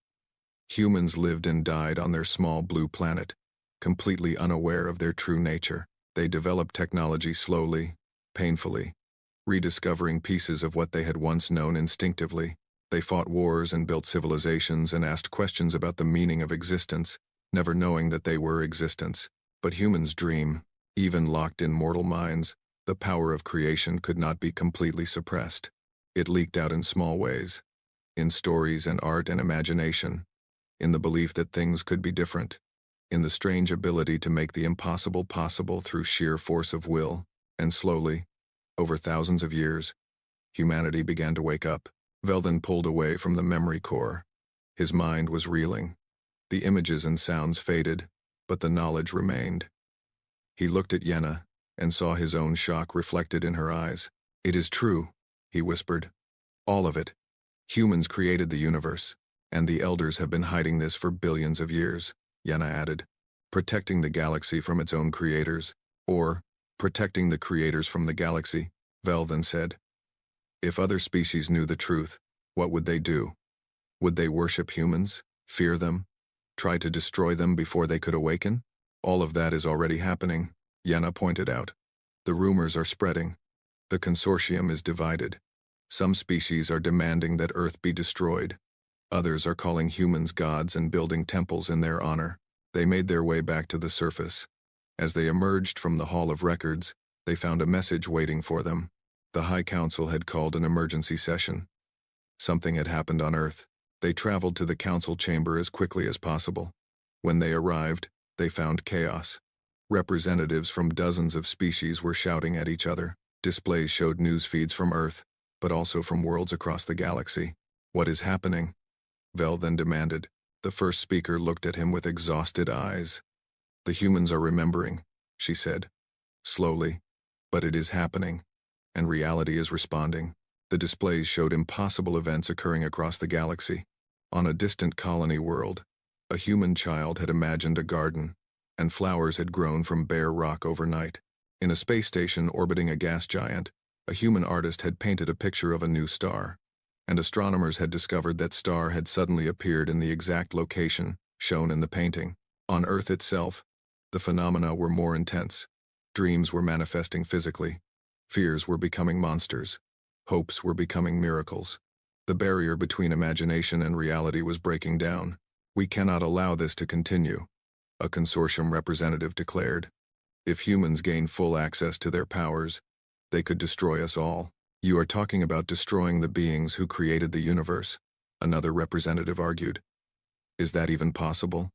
A: Humans lived and died on their small blue planet, completely unaware of their true nature. They developed technology slowly, painfully, rediscovering pieces of what they had once known instinctively. They fought wars and built civilizations and asked questions about the meaning of existence, never knowing that they were existence. But humans dream. Even locked in mortal minds, the power of creation could not be completely suppressed. It leaked out in small ways. In stories and art and imagination. In the belief that things could be different. In the strange ability to make the impossible possible through sheer force of will. And slowly, over thousands of years, humanity began to wake up. Velden pulled away from the memory core. His mind was reeling. The images and sounds faded, but the knowledge remained. He looked at Yenna and saw his own shock reflected in her eyes. "It is true," he whispered. "All of it. Humans created the universe, and the elders have been hiding this for billions of years," Yenna added. "Protecting the galaxy from its own creators, or protecting the creators from the galaxy," Velden said. "If other species knew the truth, what would they do? Would they worship humans, fear them, try to destroy them before they could awaken? All of that is already happening," Yenna pointed out. "The rumors are spreading. The consortium is divided. Some species are demanding that Earth be destroyed. Others are calling humans gods and building temples in their honor." They made their way back to the surface. As they emerged from the Hall of Records, they found a message waiting for them. The High Council had called an emergency session. Something had happened on Earth. They traveled to the council chamber as quickly as possible. When they arrived, they found chaos. Representatives from dozens of species were shouting at each other. Displays showed news feeds from Earth, but also from worlds across the galaxy. "What is happening?" Velden demanded. The first speaker looked at him with exhausted eyes. "The humans are remembering," she said. "Slowly, but it is happening, and reality is responding." The displays showed impossible events occurring across the galaxy. On a distant colony world, a human child had imagined a garden, and flowers had grown from bare rock overnight. In a space station orbiting a gas giant, a human artist had painted a picture of a new star, and astronomers had discovered that star had suddenly appeared in the exact location shown in the painting. On Earth itself, the phenomena were more intense. Dreams were manifesting physically. Fears were becoming monsters. Hopes were becoming miracles. The barrier between imagination and reality was breaking down. "We cannot allow this to continue," a consortium representative declared. "If humans gain full access to their powers, they could destroy us all." "You are talking about destroying the beings who created the universe," another representative argued. "Is that even possible?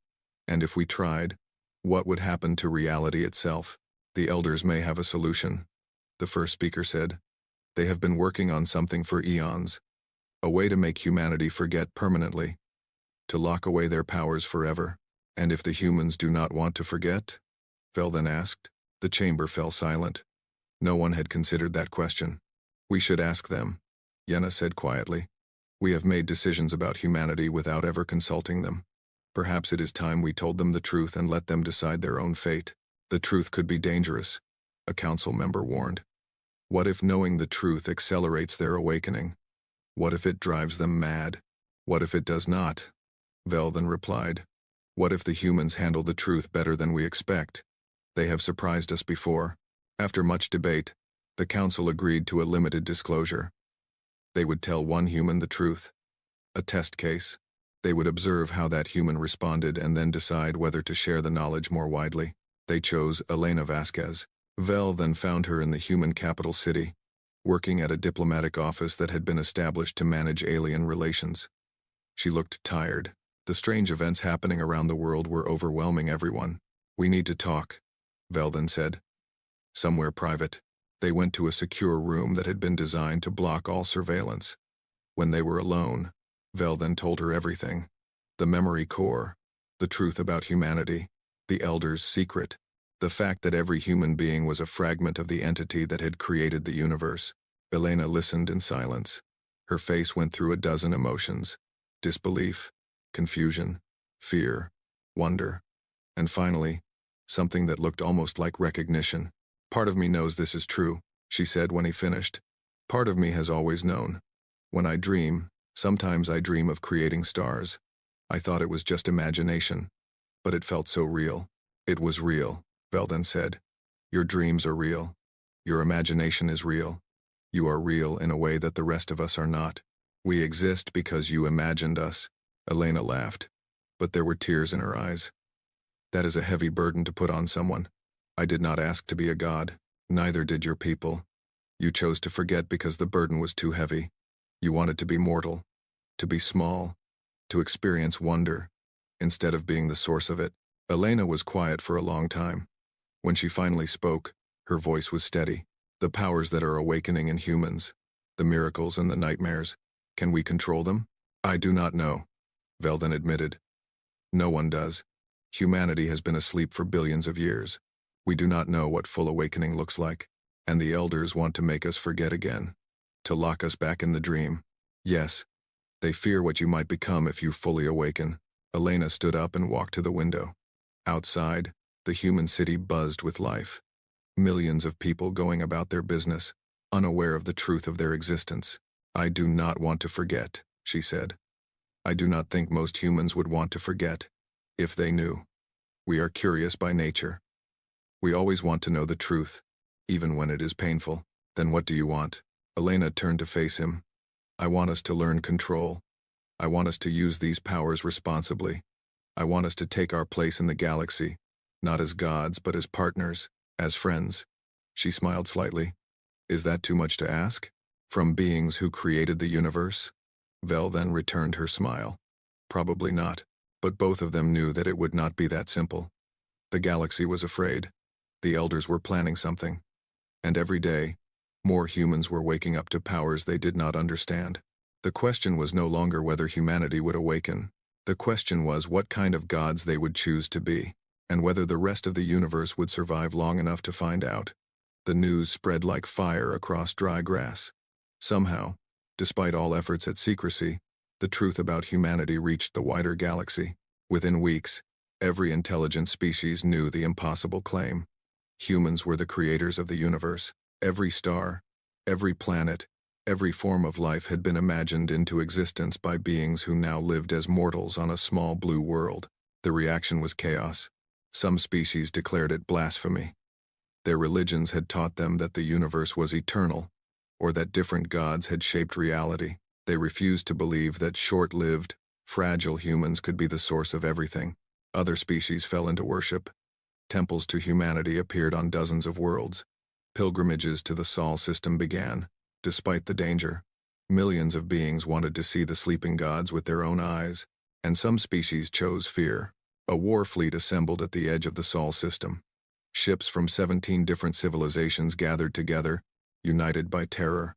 A: And if we tried, what would happen to reality itself?" "The elders may have a solution," the first speaker said. "They have been working on something for eons. A way to make humanity forget permanently. To lock away their powers forever." "And if the humans do not want to forget?" Velden asked. The chamber fell silent. No one had considered that question. "We should ask them," Yenna said quietly. "We have made decisions about humanity without ever consulting them. Perhaps it is time we told them the truth and let them decide their own fate." "The truth could be dangerous," a council member warned. "What if knowing the truth accelerates their awakening? What if it drives them mad? What if it does not?" Velden replied. "What if the humans handle the truth better than we expect? They have surprised us before." After much debate, the council agreed to a limited disclosure. They would tell one human the truth. A test case. They would observe how that human responded and then decide whether to share the knowledge more widely. They chose Elena Vasquez. Vel then found her in the human capital city, working at a diplomatic office that had been established to manage alien relations. She looked tired. The strange events happening around the world were overwhelming everyone. "We need to talk," Velden said. "Somewhere private." They went to a secure room that had been designed to block all surveillance. When they were alone, Velden told her everything. The memory core, the truth about humanity, the Elder's secret, the fact that every human being was a fragment of the entity that had created the universe. Elena listened in silence. Her face went through a dozen emotions: disbelief, confusion, fear, wonder, and finally, something that looked almost like recognition. "Part of me knows this is true," she said when he finished. "Part of me has always known. When I dream, sometimes I dream of creating stars. I thought it was just imagination, but it felt so real." "It was real," Velden said. "Your dreams are real. Your imagination is real. You are real in a way that the rest of us are not." We exist because you imagined us. Elena laughed, but there were tears in her eyes. That is a heavy burden to put on someone. I did not ask to be a god, neither did your people. You chose to forget because the burden was too heavy. You wanted to be mortal, to be small, to experience wonder, instead of being the source of it. Elena was quiet for a long time. When she finally spoke, her voice was steady. The powers that are awakening in humans, the miracles and the nightmares, can we control them? I do not know, Velden admitted. No one does. Humanity has been asleep for billions of years. We do not know what full awakening looks like, and the elders want to make us forget again, to lock us back in the dream. Yes, they fear what you might become if you fully awaken. Elena stood up and walked to the window. Outside, the human city buzzed with life. Millions of people going about their business, unaware of the truth of their existence. I do not want to forget, she said. I do not think most humans would want to forget, if they knew. We are curious by nature. We always want to know the truth, even when it is painful. Then what do you want? Elena turned to face him. I want us to learn control. I want us to use these powers responsibly. I want us to take our place in the galaxy, not as gods but as partners, as friends. She smiled slightly. Is that too much to ask? From beings who created the universe? Vel then returned her smile. Probably not, but both of them knew that it would not be that simple. The galaxy was afraid. The elders were planning something. And every day, more humans were waking up to powers they did not understand. The question was no longer whether humanity would awaken. The question was what kind of gods they would choose to be, and whether the rest of the universe would survive long enough to find out. The news spread like fire across dry grass. Somehow, despite all efforts at secrecy, the truth about humanity reached the wider galaxy. Within weeks, every intelligent species knew the impossible claim. Humans were the creators of the universe. Every star, every planet, every form of life had been imagined into existence by beings who now lived as mortals on a small blue world. The reaction was chaos. Some species declared it blasphemy. Their religions had taught them that the universe was eternal, or that different gods had shaped reality. They refused to believe that short-lived, fragile humans could be the source of everything. Other species fell into worship. Temples to humanity appeared on dozens of worlds. Pilgrimages to the Sol system began. Despite the danger, millions of beings wanted to see the sleeping gods with their own eyes, and some species chose fear. A war fleet assembled at the edge of the Sol system. Ships from 17 different civilizations gathered together, united by terror.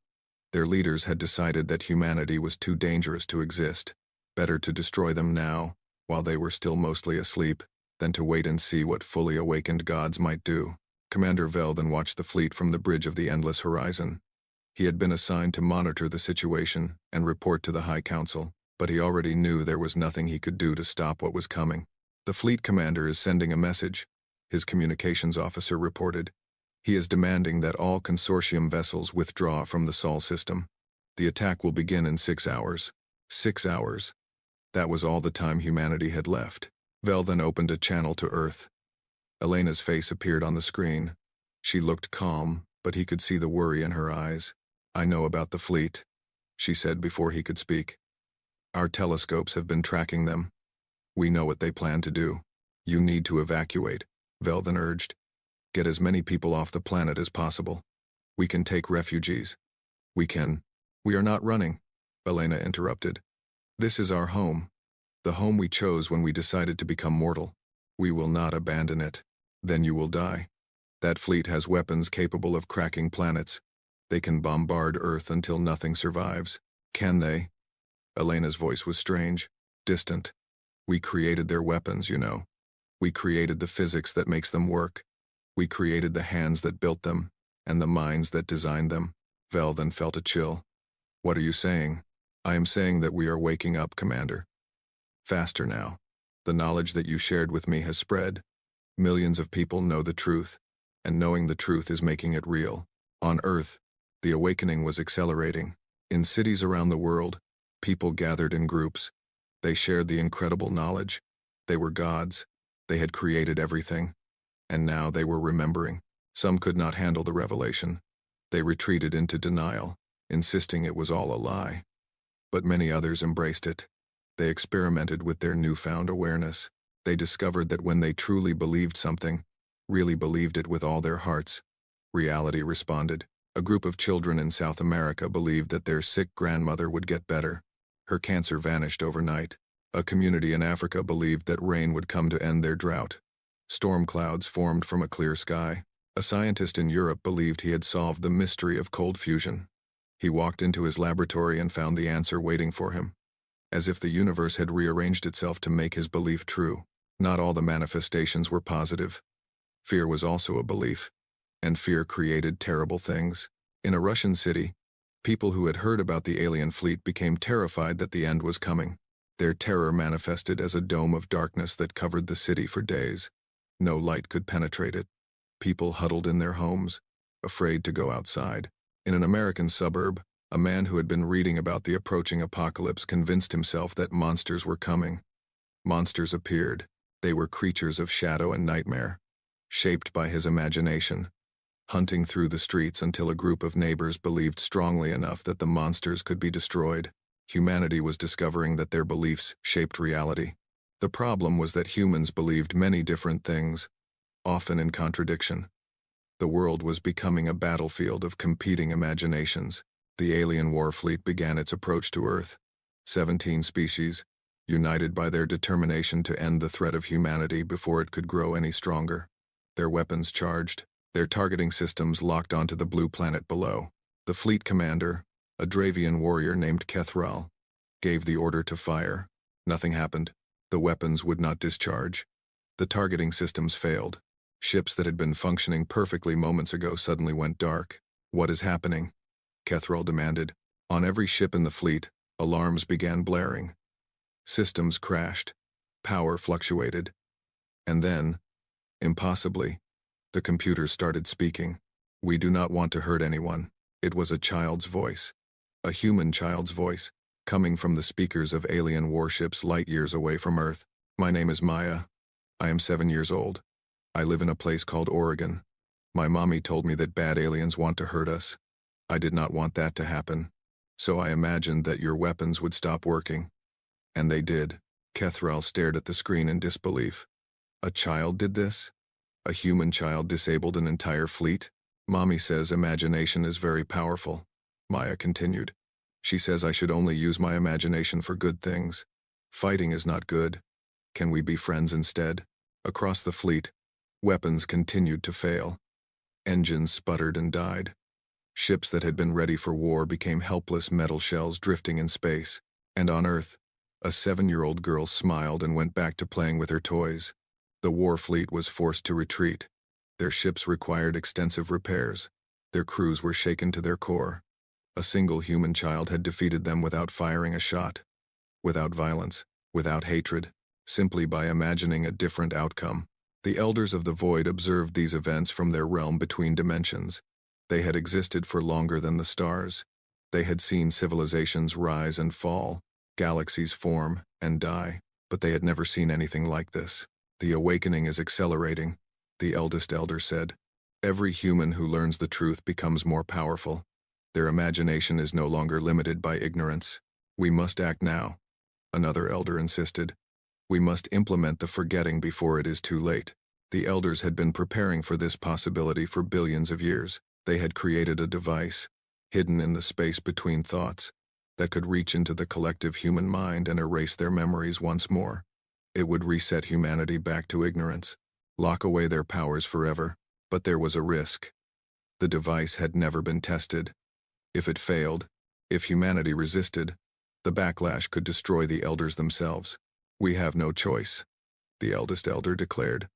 A: Their leaders had decided that humanity was too dangerous to exist. Better to destroy them now, while they were still mostly asleep, than to wait and see what fully awakened gods might do. Commander Vel then watched the fleet from the bridge of the endless horizon. He had been assigned to monitor the situation and report to the High Council, but he already knew there was nothing he could do to stop what was coming. The fleet commander is sending a message, his communications officer reported. He is demanding that all consortium vessels withdraw from the Sol system. The attack will begin in 6 hours. 6 hours. That was all the time humanity had left. Vel then opened a channel to Earth. Elena's face appeared on the screen. She looked calm, but he could see the worry in her eyes. I know about the fleet, she said before he could speak. Our telescopes have been tracking them. We know what they plan to do. You need to evacuate, Vel then urged. Get as many people off the planet as possible. We can take refugees. We are not running, Elena interrupted. This is our home. The home we chose when we decided to become mortal. We will not abandon it. Then you will die. That fleet has weapons capable of cracking planets. They can bombard Earth until nothing survives. Can they? Elena's voice was strange, distant. We created their weapons, you know. We created the physics that makes them work. We created the hands that built them, and the minds that designed them. Vel then felt a chill. What are you saying? I am saying that we are waking up, Commander. Faster now. The knowledge that you shared with me has spread. Millions of people know the truth, and knowing the truth is making it real. On Earth, the awakening was accelerating. In cities around the world, people gathered in groups. They shared the incredible knowledge. They were gods. They had created everything. And now they were remembering. Some could not handle the revelation. They retreated into denial, insisting it was all a lie. but many others embraced it. They experimented with their newfound awareness. They discovered that when they truly believed something, really believed it with all their hearts, reality responded. A group of children in South America believed that their sick grandmother would get better. Her cancer vanished overnight. A community in Africa believed that rain would come to end their drought. Storm clouds formed from a clear sky. A scientist in Europe believed he had solved the mystery of cold fusion. He walked into his laboratory and found the answer waiting for him. As if the universe had rearranged itself to make his belief true. Not all the manifestations were positive. Fear was also a belief, and fear created terrible things. In a Russian city, people who had heard about the alien fleet became terrified that the end was coming. Their terror manifested as a dome of darkness that covered the city for days. No light could penetrate it. People huddled in their homes, afraid to go outside. In an American suburb, a man who had been reading about the approaching apocalypse convinced himself that monsters were coming. Monsters appeared. They were creatures of shadow and nightmare, shaped by his imagination, hunting through the streets until a group of neighbors believed strongly enough that the monsters could be destroyed. Humanity was discovering that their beliefs shaped reality. The problem was that humans believed many different things, often in contradiction. The world was becoming a battlefield of competing imaginations. The alien war fleet began its approach to Earth. 17 species, united by their determination to end the threat of humanity before it could grow any stronger. Their weapons charged, their targeting systems locked onto the blue planet below. The fleet commander, a Dravian warrior named Kethral, gave the order to fire. Nothing happened. The weapons would not discharge. The targeting systems failed. Ships that had been functioning perfectly moments ago suddenly went dark. What is happening? Kethral demanded. On every ship in the fleet, alarms began blaring. Systems crashed. Power fluctuated. And then, impossibly, the computers started speaking. We do not want to hurt anyone. It was a child's voice. A human child's voice, coming from the speakers of alien warships light years away from Earth. My name is Maya. I am 7 years old. I live in a place called Oregon. My mommy told me that bad aliens want to hurt us. I did not want that to happen. So I imagined that your weapons would stop working. And they did. Kethral stared at the screen in disbelief. A child did this? A human child disabled an entire fleet? Mommy says imagination is very powerful. Maya continued. She says I should only use my imagination for good things. Fighting is not good. Can we be friends instead? Across the fleet, weapons continued to fail. Engines sputtered and died. Ships that had been ready for war became helpless metal shells drifting in space. And on Earth, a 7-year-old girl smiled and went back to playing with her toys. The war fleet was forced to retreat. Their ships required extensive repairs. Their crews were shaken to their core. A single human child had defeated them without firing a shot, without violence, without hatred, simply by imagining a different outcome. The Elders of the Void observed these events from their realm between dimensions. They had existed for longer than the stars. They had seen civilizations rise and fall, galaxies form and die, but they had never seen anything like this. The awakening is accelerating, the eldest elder said. Every human who learns the truth becomes more powerful. Their imagination is no longer limited by ignorance. We must act now, another elder insisted. We must implement the forgetting before it is too late. The elders had been preparing for this possibility for billions of years. They had created a device, hidden in the space between thoughts, that could reach into the collective human mind and erase their memories once more. It would reset humanity back to ignorance, lock away their powers forever. But there was a risk. The device had never been tested. If it failed, if humanity resisted, the backlash could destroy the elders themselves. We have no choice, the eldest elder declared.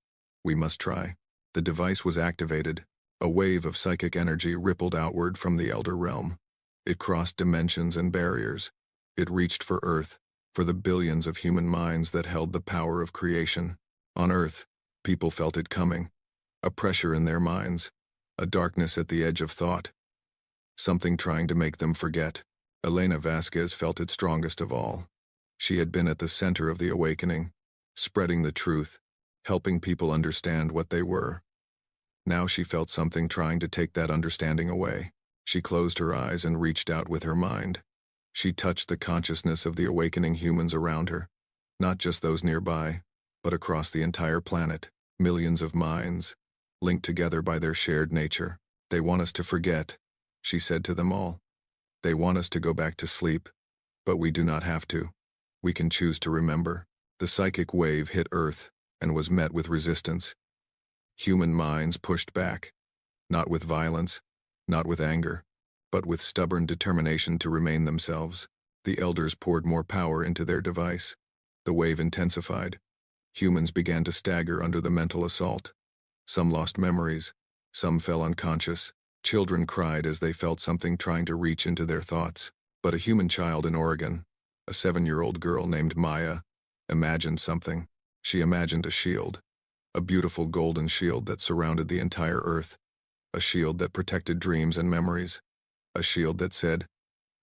A: We must try. The device was activated. A wave of psychic energy rippled outward from the elder realm. It crossed dimensions and barriers. It reached for Earth, for the billions of human minds that held the power of creation. On Earth, people felt it coming. A pressure in their minds, a darkness at the edge of thought. Something trying to make them forget. Elena Vasquez felt it strongest of all. She had been at the center of the awakening, spreading the truth, helping people understand what they were. Now she felt something trying to take that understanding away. She closed her eyes and reached out with her mind. She touched the consciousness of the awakening humans around her, not just those nearby, but across the entire planet, millions of minds, linked together by their shared nature. They want us to forget, she said to them all. They want us to go back to sleep, but we do not have to. We can choose to remember. The psychic wave hit Earth and was met with resistance. Human minds pushed back, not with violence, not with anger, but with stubborn determination to remain themselves. The elders poured more power into their device. The wave intensified. Humans began to stagger under the mental assault. Some lost memories. Some fell unconscious. Children cried as they felt something trying to reach into their thoughts. But a human child in Oregon, a 7-year-old girl named Maya, imagined something. She imagined a shield. A beautiful golden shield that surrounded the entire Earth. A shield that protected dreams and memories. A shield that said,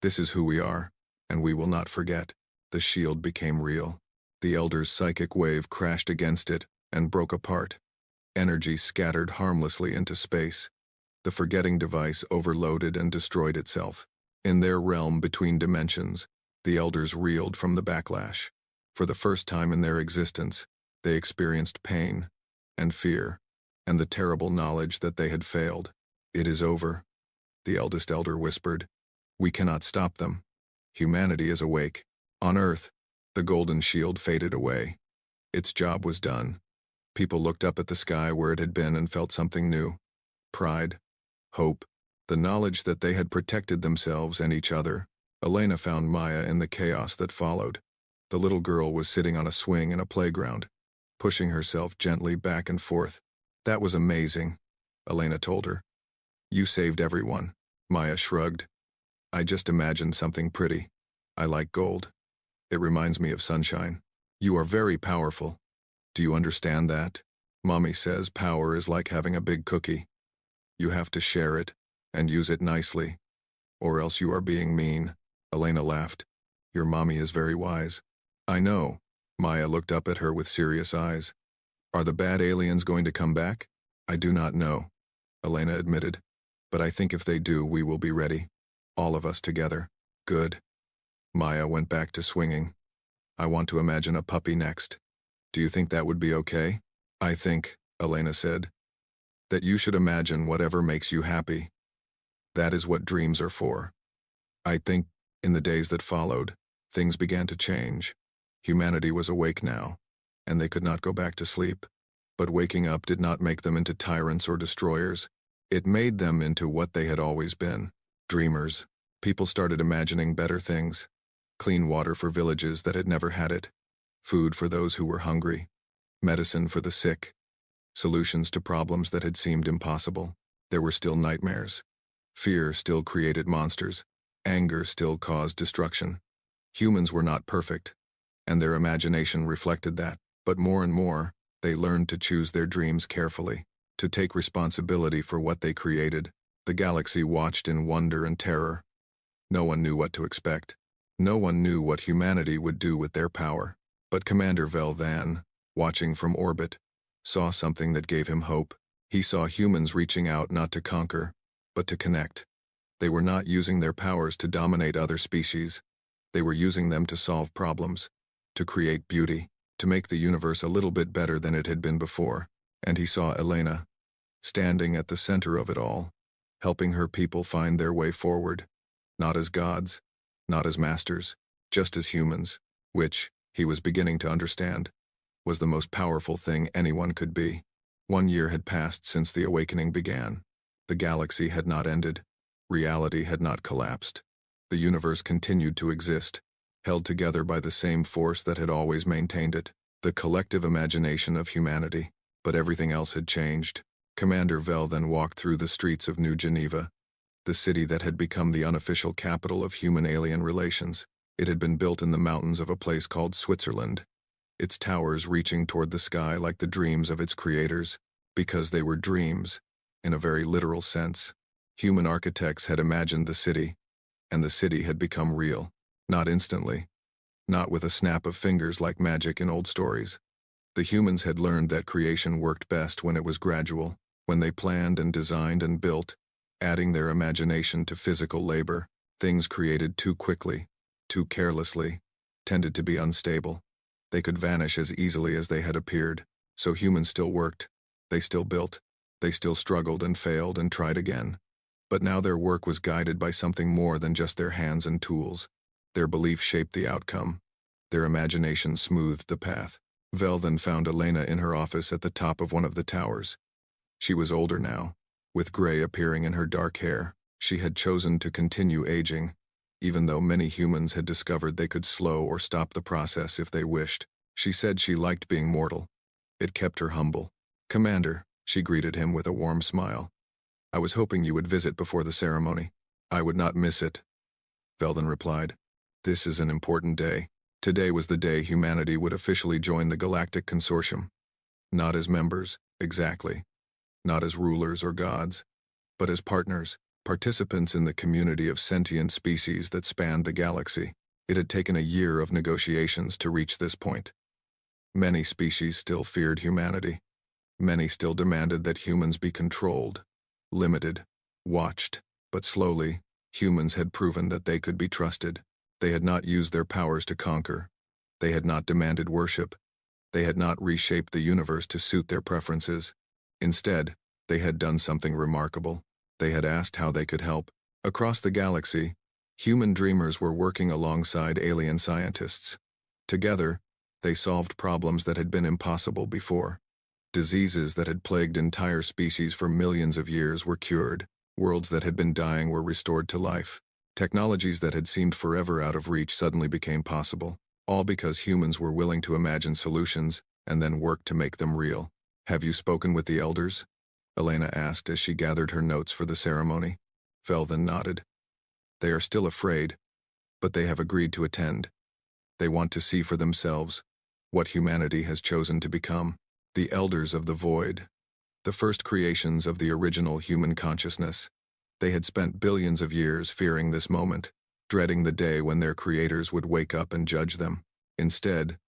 A: "This is who we are, and we will not forget." The shield became real. The elders' psychic wave crashed against it and broke apart. Energy scattered harmlessly into space. The forgetting device overloaded and destroyed itself. In their realm between dimensions, the elders reeled from the backlash. For the first time in their existence, they experienced pain and fear and the terrible knowledge that they had failed. "It is over," the eldest elder whispered. "We cannot stop them. Humanity is awake." On Earth, the golden shield faded away. Its job was done. People looked up at the sky where it had been and felt something new. Pride, hope, the knowledge that they had protected themselves and each other. Elena found Maya in the chaos that followed. The little girl was sitting on a swing in a playground, pushing herself gently back and forth. "That was amazing," Elena told her. "You saved everyone." Maya shrugged. "I just imagined something pretty. I like gold. It reminds me of sunshine." "You are very powerful. Do you understand that? Mommy says power is like having a big cookie. You have to share it, and use it nicely, or else you are being mean." Elena laughed. "Your mommy is very wise." "I know." Maya looked up at her with serious eyes. "Are the bad aliens going to come back?" "I do not know," Elena admitted. "But I think if they do, we will be ready. All of us together." "Good." Maya went back to swinging. "I want to imagine a puppy next. Do you think that would be okay?" "I think," Elena said, "that you should imagine whatever makes you happy. That is what dreams are for." I think, in the days that followed, things began to change. Humanity was awake now, and they could not go back to sleep. But waking up did not make them into tyrants or destroyers. It made them into what they had always been, dreamers. People started imagining better things. Clean water for villages that had never had it. Food for those who were hungry. Medicine for the sick. Solutions to problems that had seemed impossible. There were still nightmares. Fear still created monsters. Anger still caused destruction. Humans were not perfect, and their imagination reflected that. But more and more, they learned to choose their dreams carefully, to take responsibility for what they created. The galaxy watched in wonder and terror. No one knew what to expect. No one knew what humanity would do with their power. But Commander Velvan, watching from orbit, saw something that gave him hope. He saw humans reaching out not to conquer, but to connect. They were not using their powers to dominate other species. They were using them to solve problems, to create beauty, to make the universe a little bit better than it had been before. And he saw Elena, standing at the center of it all, helping her people find their way forward, not as gods, not as masters, just as humans, which, he was beginning to understand, was the most powerful thing anyone could be. 1 year had passed since the awakening began. The galaxy had not ended. Reality had not collapsed. The universe continued to exist, held together by the same force that had always maintained it, the collective imagination of humanity. But everything else had changed. Commander Vel then walked through the streets of New Geneva, the city that had become the unofficial capital of human-alien relations. It had been built in the mountains of a place called Switzerland, its towers reaching toward the sky like the dreams of its creators, because they were dreams, in a very literal sense. Human architects had imagined the city, and the city had become real, not instantly, not with a snap of fingers like magic in old stories. The humans had learned that creation worked best when it was gradual, when they planned and designed and built, adding their imagination to physical labor. Things created too quickly, too carelessly, tended to be unstable. They could vanish as easily as they had appeared, so humans still worked, they still built, they still struggled and failed and tried again. But now their work was guided by something more than just their hands and tools. Their belief shaped the outcome. Their imagination smoothed the path. Vel then found Elena in her office at the top of one of the towers. She was older now, with gray appearing in her dark hair. She had chosen to continue aging, even though many humans had discovered they could slow or stop the process if they wished. She said she liked being mortal. It kept her humble. "Commander," she greeted him with a warm smile. "I was hoping you would visit before the ceremony." "I would not miss it," Velden replied. "This is an important day. Today was the day humanity would officially join the Galactic Consortium. Not as members, exactly. Not as rulers or gods, but as partners, participants in the community of sentient species that spanned the galaxy. It had taken a year of negotiations to reach this point. Many species still feared humanity. Many still demanded that humans be controlled, limited, watched, but slowly, humans had proven that they could be trusted. They had not used their powers to conquer. They had not demanded worship. They had not reshaped the universe to suit their preferences. Instead, they had done something remarkable. They had asked how they could help. Across the galaxy, human dreamers were working alongside alien scientists. Together, they solved problems that had been impossible before. Diseases that had plagued entire species for millions of years were cured. Worlds that had been dying were restored to life. Technologies that had seemed forever out of reach suddenly became possible, all because humans were willing to imagine solutions and then work to make them real. "Have you spoken with the elders?" Elena asked as she gathered her notes for the ceremony. Velden nodded. "They are still afraid, but they have agreed to attend. They want to see for themselves what humanity has chosen to become. The Elders of the Void, the first creations of the original human consciousness. They had spent billions of years fearing this moment, dreading the day when their creators would wake up and judge them. Instead,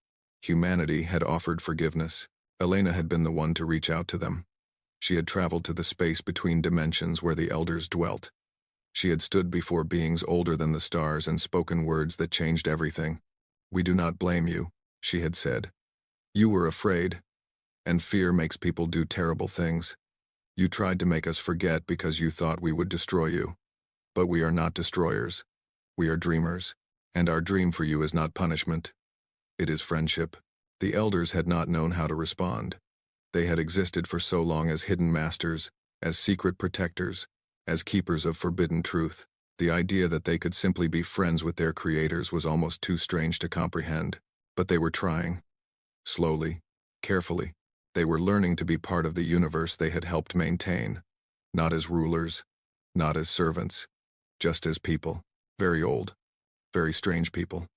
A: humanity had offered forgiveness. Elena had been the one to reach out to them. She had traveled to the space between dimensions where the elders dwelt. She had stood before beings older than the stars and spoken words that changed everything. "We do not blame you," she had said. "You were afraid, and fear makes people do terrible things. You tried to make us forget because you thought we would destroy you. But we are not destroyers. We are dreamers, and our dream for you is not punishment. It is friendship." The elders had not known how to respond. They had existed for so long as hidden masters, as secret protectors, as keepers of forbidden truth. The idea that they could simply be friends with their creators was almost too strange to comprehend. But they were trying. Slowly, carefully, they were learning to be part of the universe they had helped maintain. Not as rulers, not as servants, just as people. Very old, very strange people.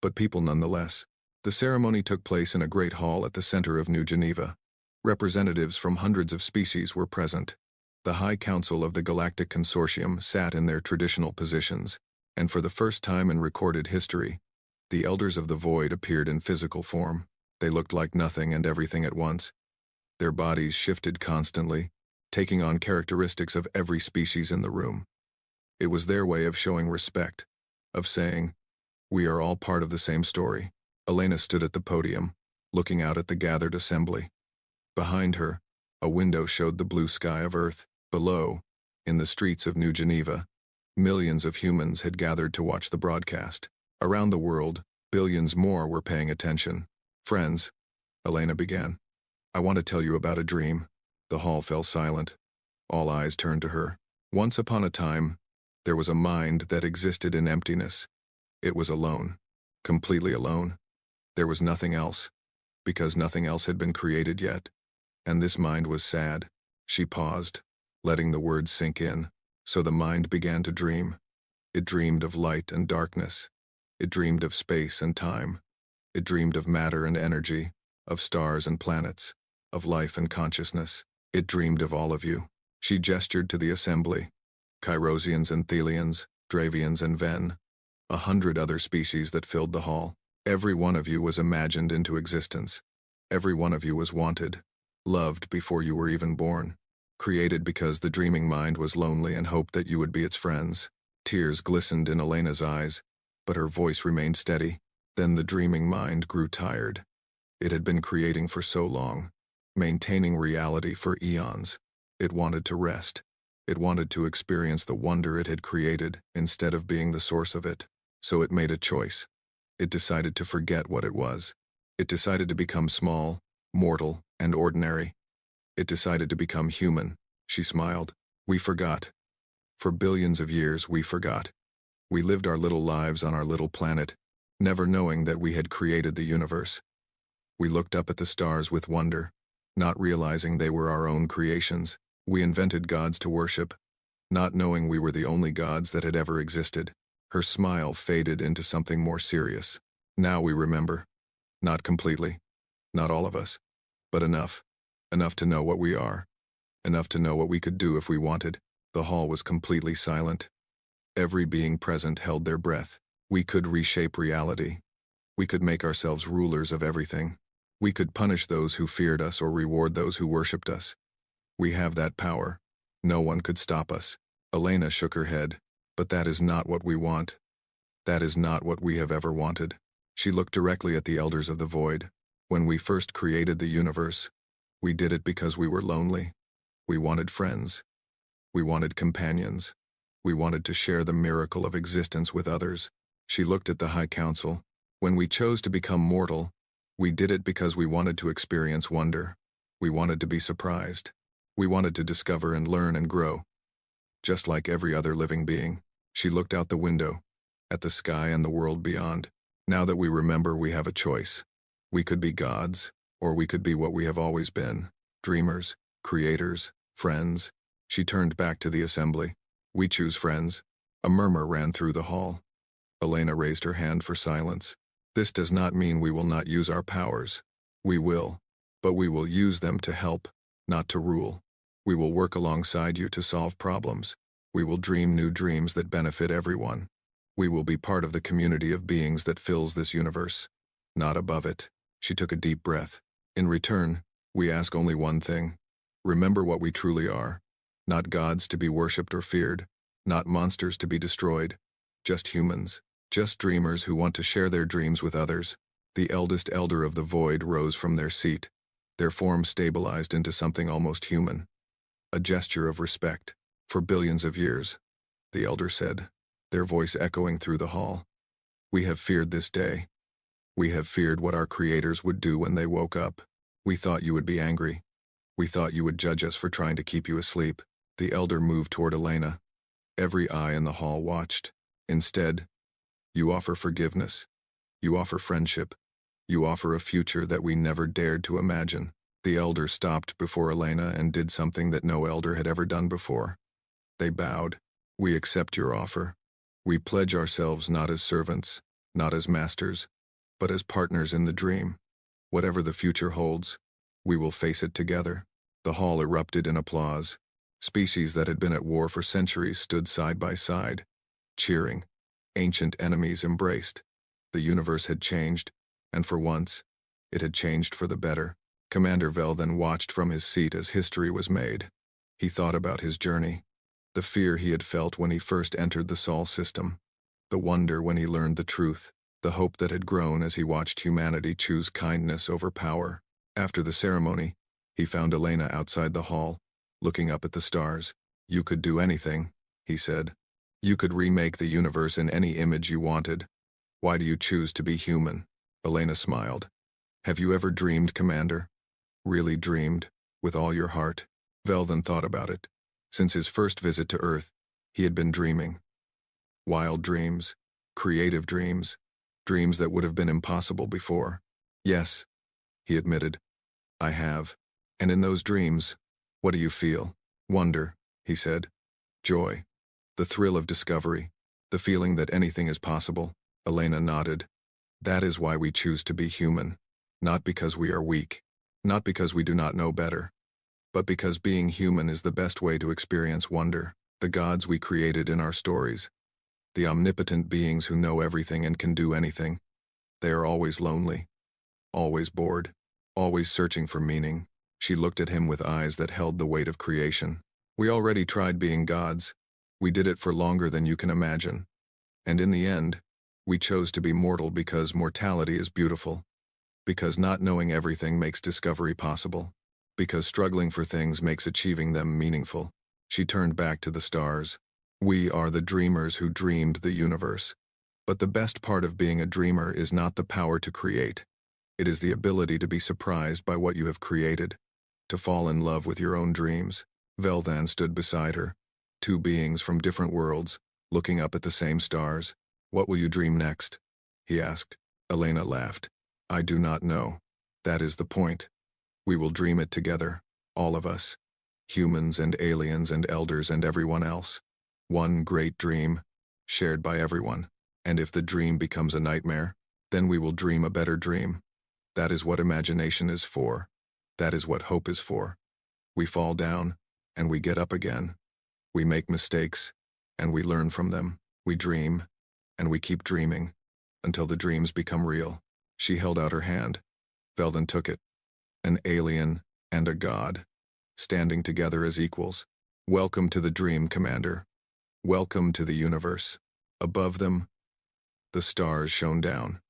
A: But people nonetheless. The ceremony took place in a great hall at the center of New Geneva. Representatives from hundreds of species were present. The High Council of the Galactic Consortium sat in their traditional positions, and for the first time in recorded history, the Elders of the Void appeared in physical form. They looked like nothing and everything at once. Their bodies shifted constantly, taking on characteristics of every species in the room. It was their way of showing respect, of saying, "We are all part of the same story." Elena stood at the podium, looking out at the gathered assembly. Behind her, a window showed the blue sky of Earth. Below, in the streets of New Geneva, millions of humans had gathered to watch the broadcast. Around the world, billions more were paying attention. "Friends," Elena began, "I want to tell you about a dream." The hall fell silent. All eyes turned to her. Once upon a time, there was a mind that existed in emptiness. It was alone, completely alone. There was nothing else, because nothing else had been created yet. And this mind was sad. She paused, letting the words sink in. So the mind began to dream. It dreamed of light and darkness. It dreamed of space and time. It dreamed of matter and energy, of stars and planets, of life and consciousness. It dreamed of all of you. She gestured to the assembly. Kyrosians and Thelians, Dravians and Ven. 100 other species that filled the hall. Every one of you was imagined into existence. Every one of you was wanted, loved before you were even born. Created because the dreaming mind was lonely and hoped that you would be its friends. Tears glistened in Elena's eyes. but her voice remained steady. Then the dreaming mind grew tired. It had been creating for so long, maintaining reality for eons. It wanted to rest. It wanted to experience the wonder it had created instead of being the source of it. So it made a choice. It decided to forget what it was. It decided to become small, mortal, and ordinary. It decided to become human. She smiled. We forgot. For billions of years, we forgot. We lived our little lives on our little planet, never knowing that we had created the universe. We looked up at the stars with wonder, not realizing they were our own creations. We invented gods to worship, not knowing we were the only gods that had ever existed. Her smile faded into something more serious. Now we remember. Not completely. Not all of us. But enough. Enough to know what we are. Enough to know what we could do if we wanted. The hall was completely silent. Every being present held their breath. We could reshape reality. We could make ourselves rulers of everything. We could punish those who feared us or reward those who worshipped us. We have that power. No one could stop us. Elena shook her head. But that is not what we want. That is not what we have ever wanted. She looked directly at the elders of the void. When we first created the universe, we did it because we were lonely. We wanted friends. We wanted companions. We wanted to share the miracle of existence with others. She looked at the High Council. When we chose to become mortal, we did it because we wanted to experience wonder. We wanted to be surprised. We wanted to discover and learn and grow. Just like every other living being, she looked out the window, at the sky and the world beyond. Now that we remember, we have a choice. We could be gods, or we could be what we have always been, dreamers, creators, friends. She turned back to the assembly. We choose friends. A murmur ran through the hall. Elena raised her hand for silence. This does not mean we will not use our powers. We will, but we will use them to help, not to rule. We will work alongside you to solve problems. We will dream new dreams that benefit everyone. We will be part of the community of beings that fills this universe, not above it. She took a deep breath. In return, we ask only one thing. Remember what we truly are. Not gods to be worshipped or feared. Not monsters to be destroyed. Just humans. Just dreamers who want to share their dreams with others. The eldest elder of the void rose from their seat. Their form stabilized into something almost human. A gesture of respect. For billions of years, the elder said, their voice echoing through the hall. We have feared this day. We have feared what our creators would do when they woke up. We thought you would be angry. We thought you would judge us for trying to keep you asleep. The elder moved toward Elena. Every eye in the hall watched. Instead, you offer forgiveness. You offer friendship. You offer a future that we never dared to imagine. The elder stopped before Elena and did something that no elder had ever done before. They bowed. We accept your offer. We pledge ourselves not as servants, not as masters, but as partners in the dream. Whatever the future holds, we will face it together. The hall erupted in applause. Species that had been at war for centuries stood side by side, cheering. Ancient enemies embraced. The universe had changed, and for once, it had changed for the better. Commander Vel then watched from his seat as history was made. He thought about his journey, the fear he had felt when he first entered the Sol system, the wonder when he learned the truth, the hope that had grown as he watched humanity choose kindness over power. After the ceremony, he found Elena outside the hall, looking up at the stars. You could do anything, he said. You could remake the universe in any image you wanted. Why do you choose to be human? Elena smiled. Have you ever dreamed, Commander? Really dreamed, with all your heart? Vel then thought about it. Since his first visit to Earth, he had been dreaming. Wild dreams, creative dreams, dreams that would have been impossible before. Yes, he admitted. I have. And in those dreams, what do you feel? Wonder, he said. Joy. The thrill of discovery. The feeling that anything is possible. Elena nodded. That is why we choose to be human. Not because we are weak. Not because we do not know better. But because being human is the best way to experience wonder. The gods we created in our stories. The omnipotent beings who know everything and can do anything. They are always lonely. Always bored. Always searching for meaning. She looked at him with eyes that held the weight of creation. We already tried being gods. We did it for longer than you can imagine. And in the end, We chose to be mortal because mortality is beautiful, because not knowing everything makes discovery possible, because struggling for things makes achieving them meaningful. She turned back to the stars. We are the dreamers who dreamed the universe. But the best part of being a dreamer is not the power to create. It is the ability to be surprised by what you have created, to fall in love with your own dreams. Veldan stood beside her, two beings from different worlds, looking up at the same stars. What will you dream next? He asked. Elena laughed. I do not know. That is the point. We will dream it together, all of us. Humans and aliens and elders and everyone else. One great dream, shared by everyone. And if the dream becomes a nightmare, then we will dream a better dream. That is what imagination is for. That is what hope is for. We fall down, and we get up again. We make mistakes, and we learn from them. We dream, and we keep dreaming, until the dreams become real. She held out her hand. Veldan took it. An alien and a god, standing together as equals. Welcome to the dream, Commander. Welcome to the universe. Above them, the stars shone down.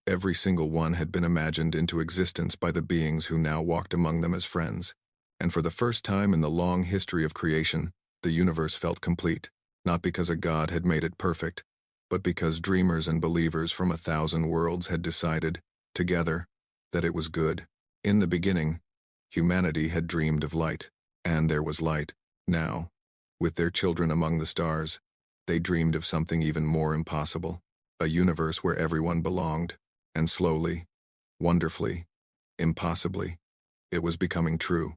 A: Every single one had been imagined into existence by the beings who now walked among them as friends. And for the first time in the long history of creation, the universe felt complete, not because a god had made it perfect, but because dreamers and believers from 1,000 worlds had decided, together, that it was good. In the beginning, humanity had dreamed of light, and there was light. Now, with their children among the stars, they dreamed of something even more impossible, a universe where everyone belonged, and slowly, wonderfully, impossibly, it was becoming true.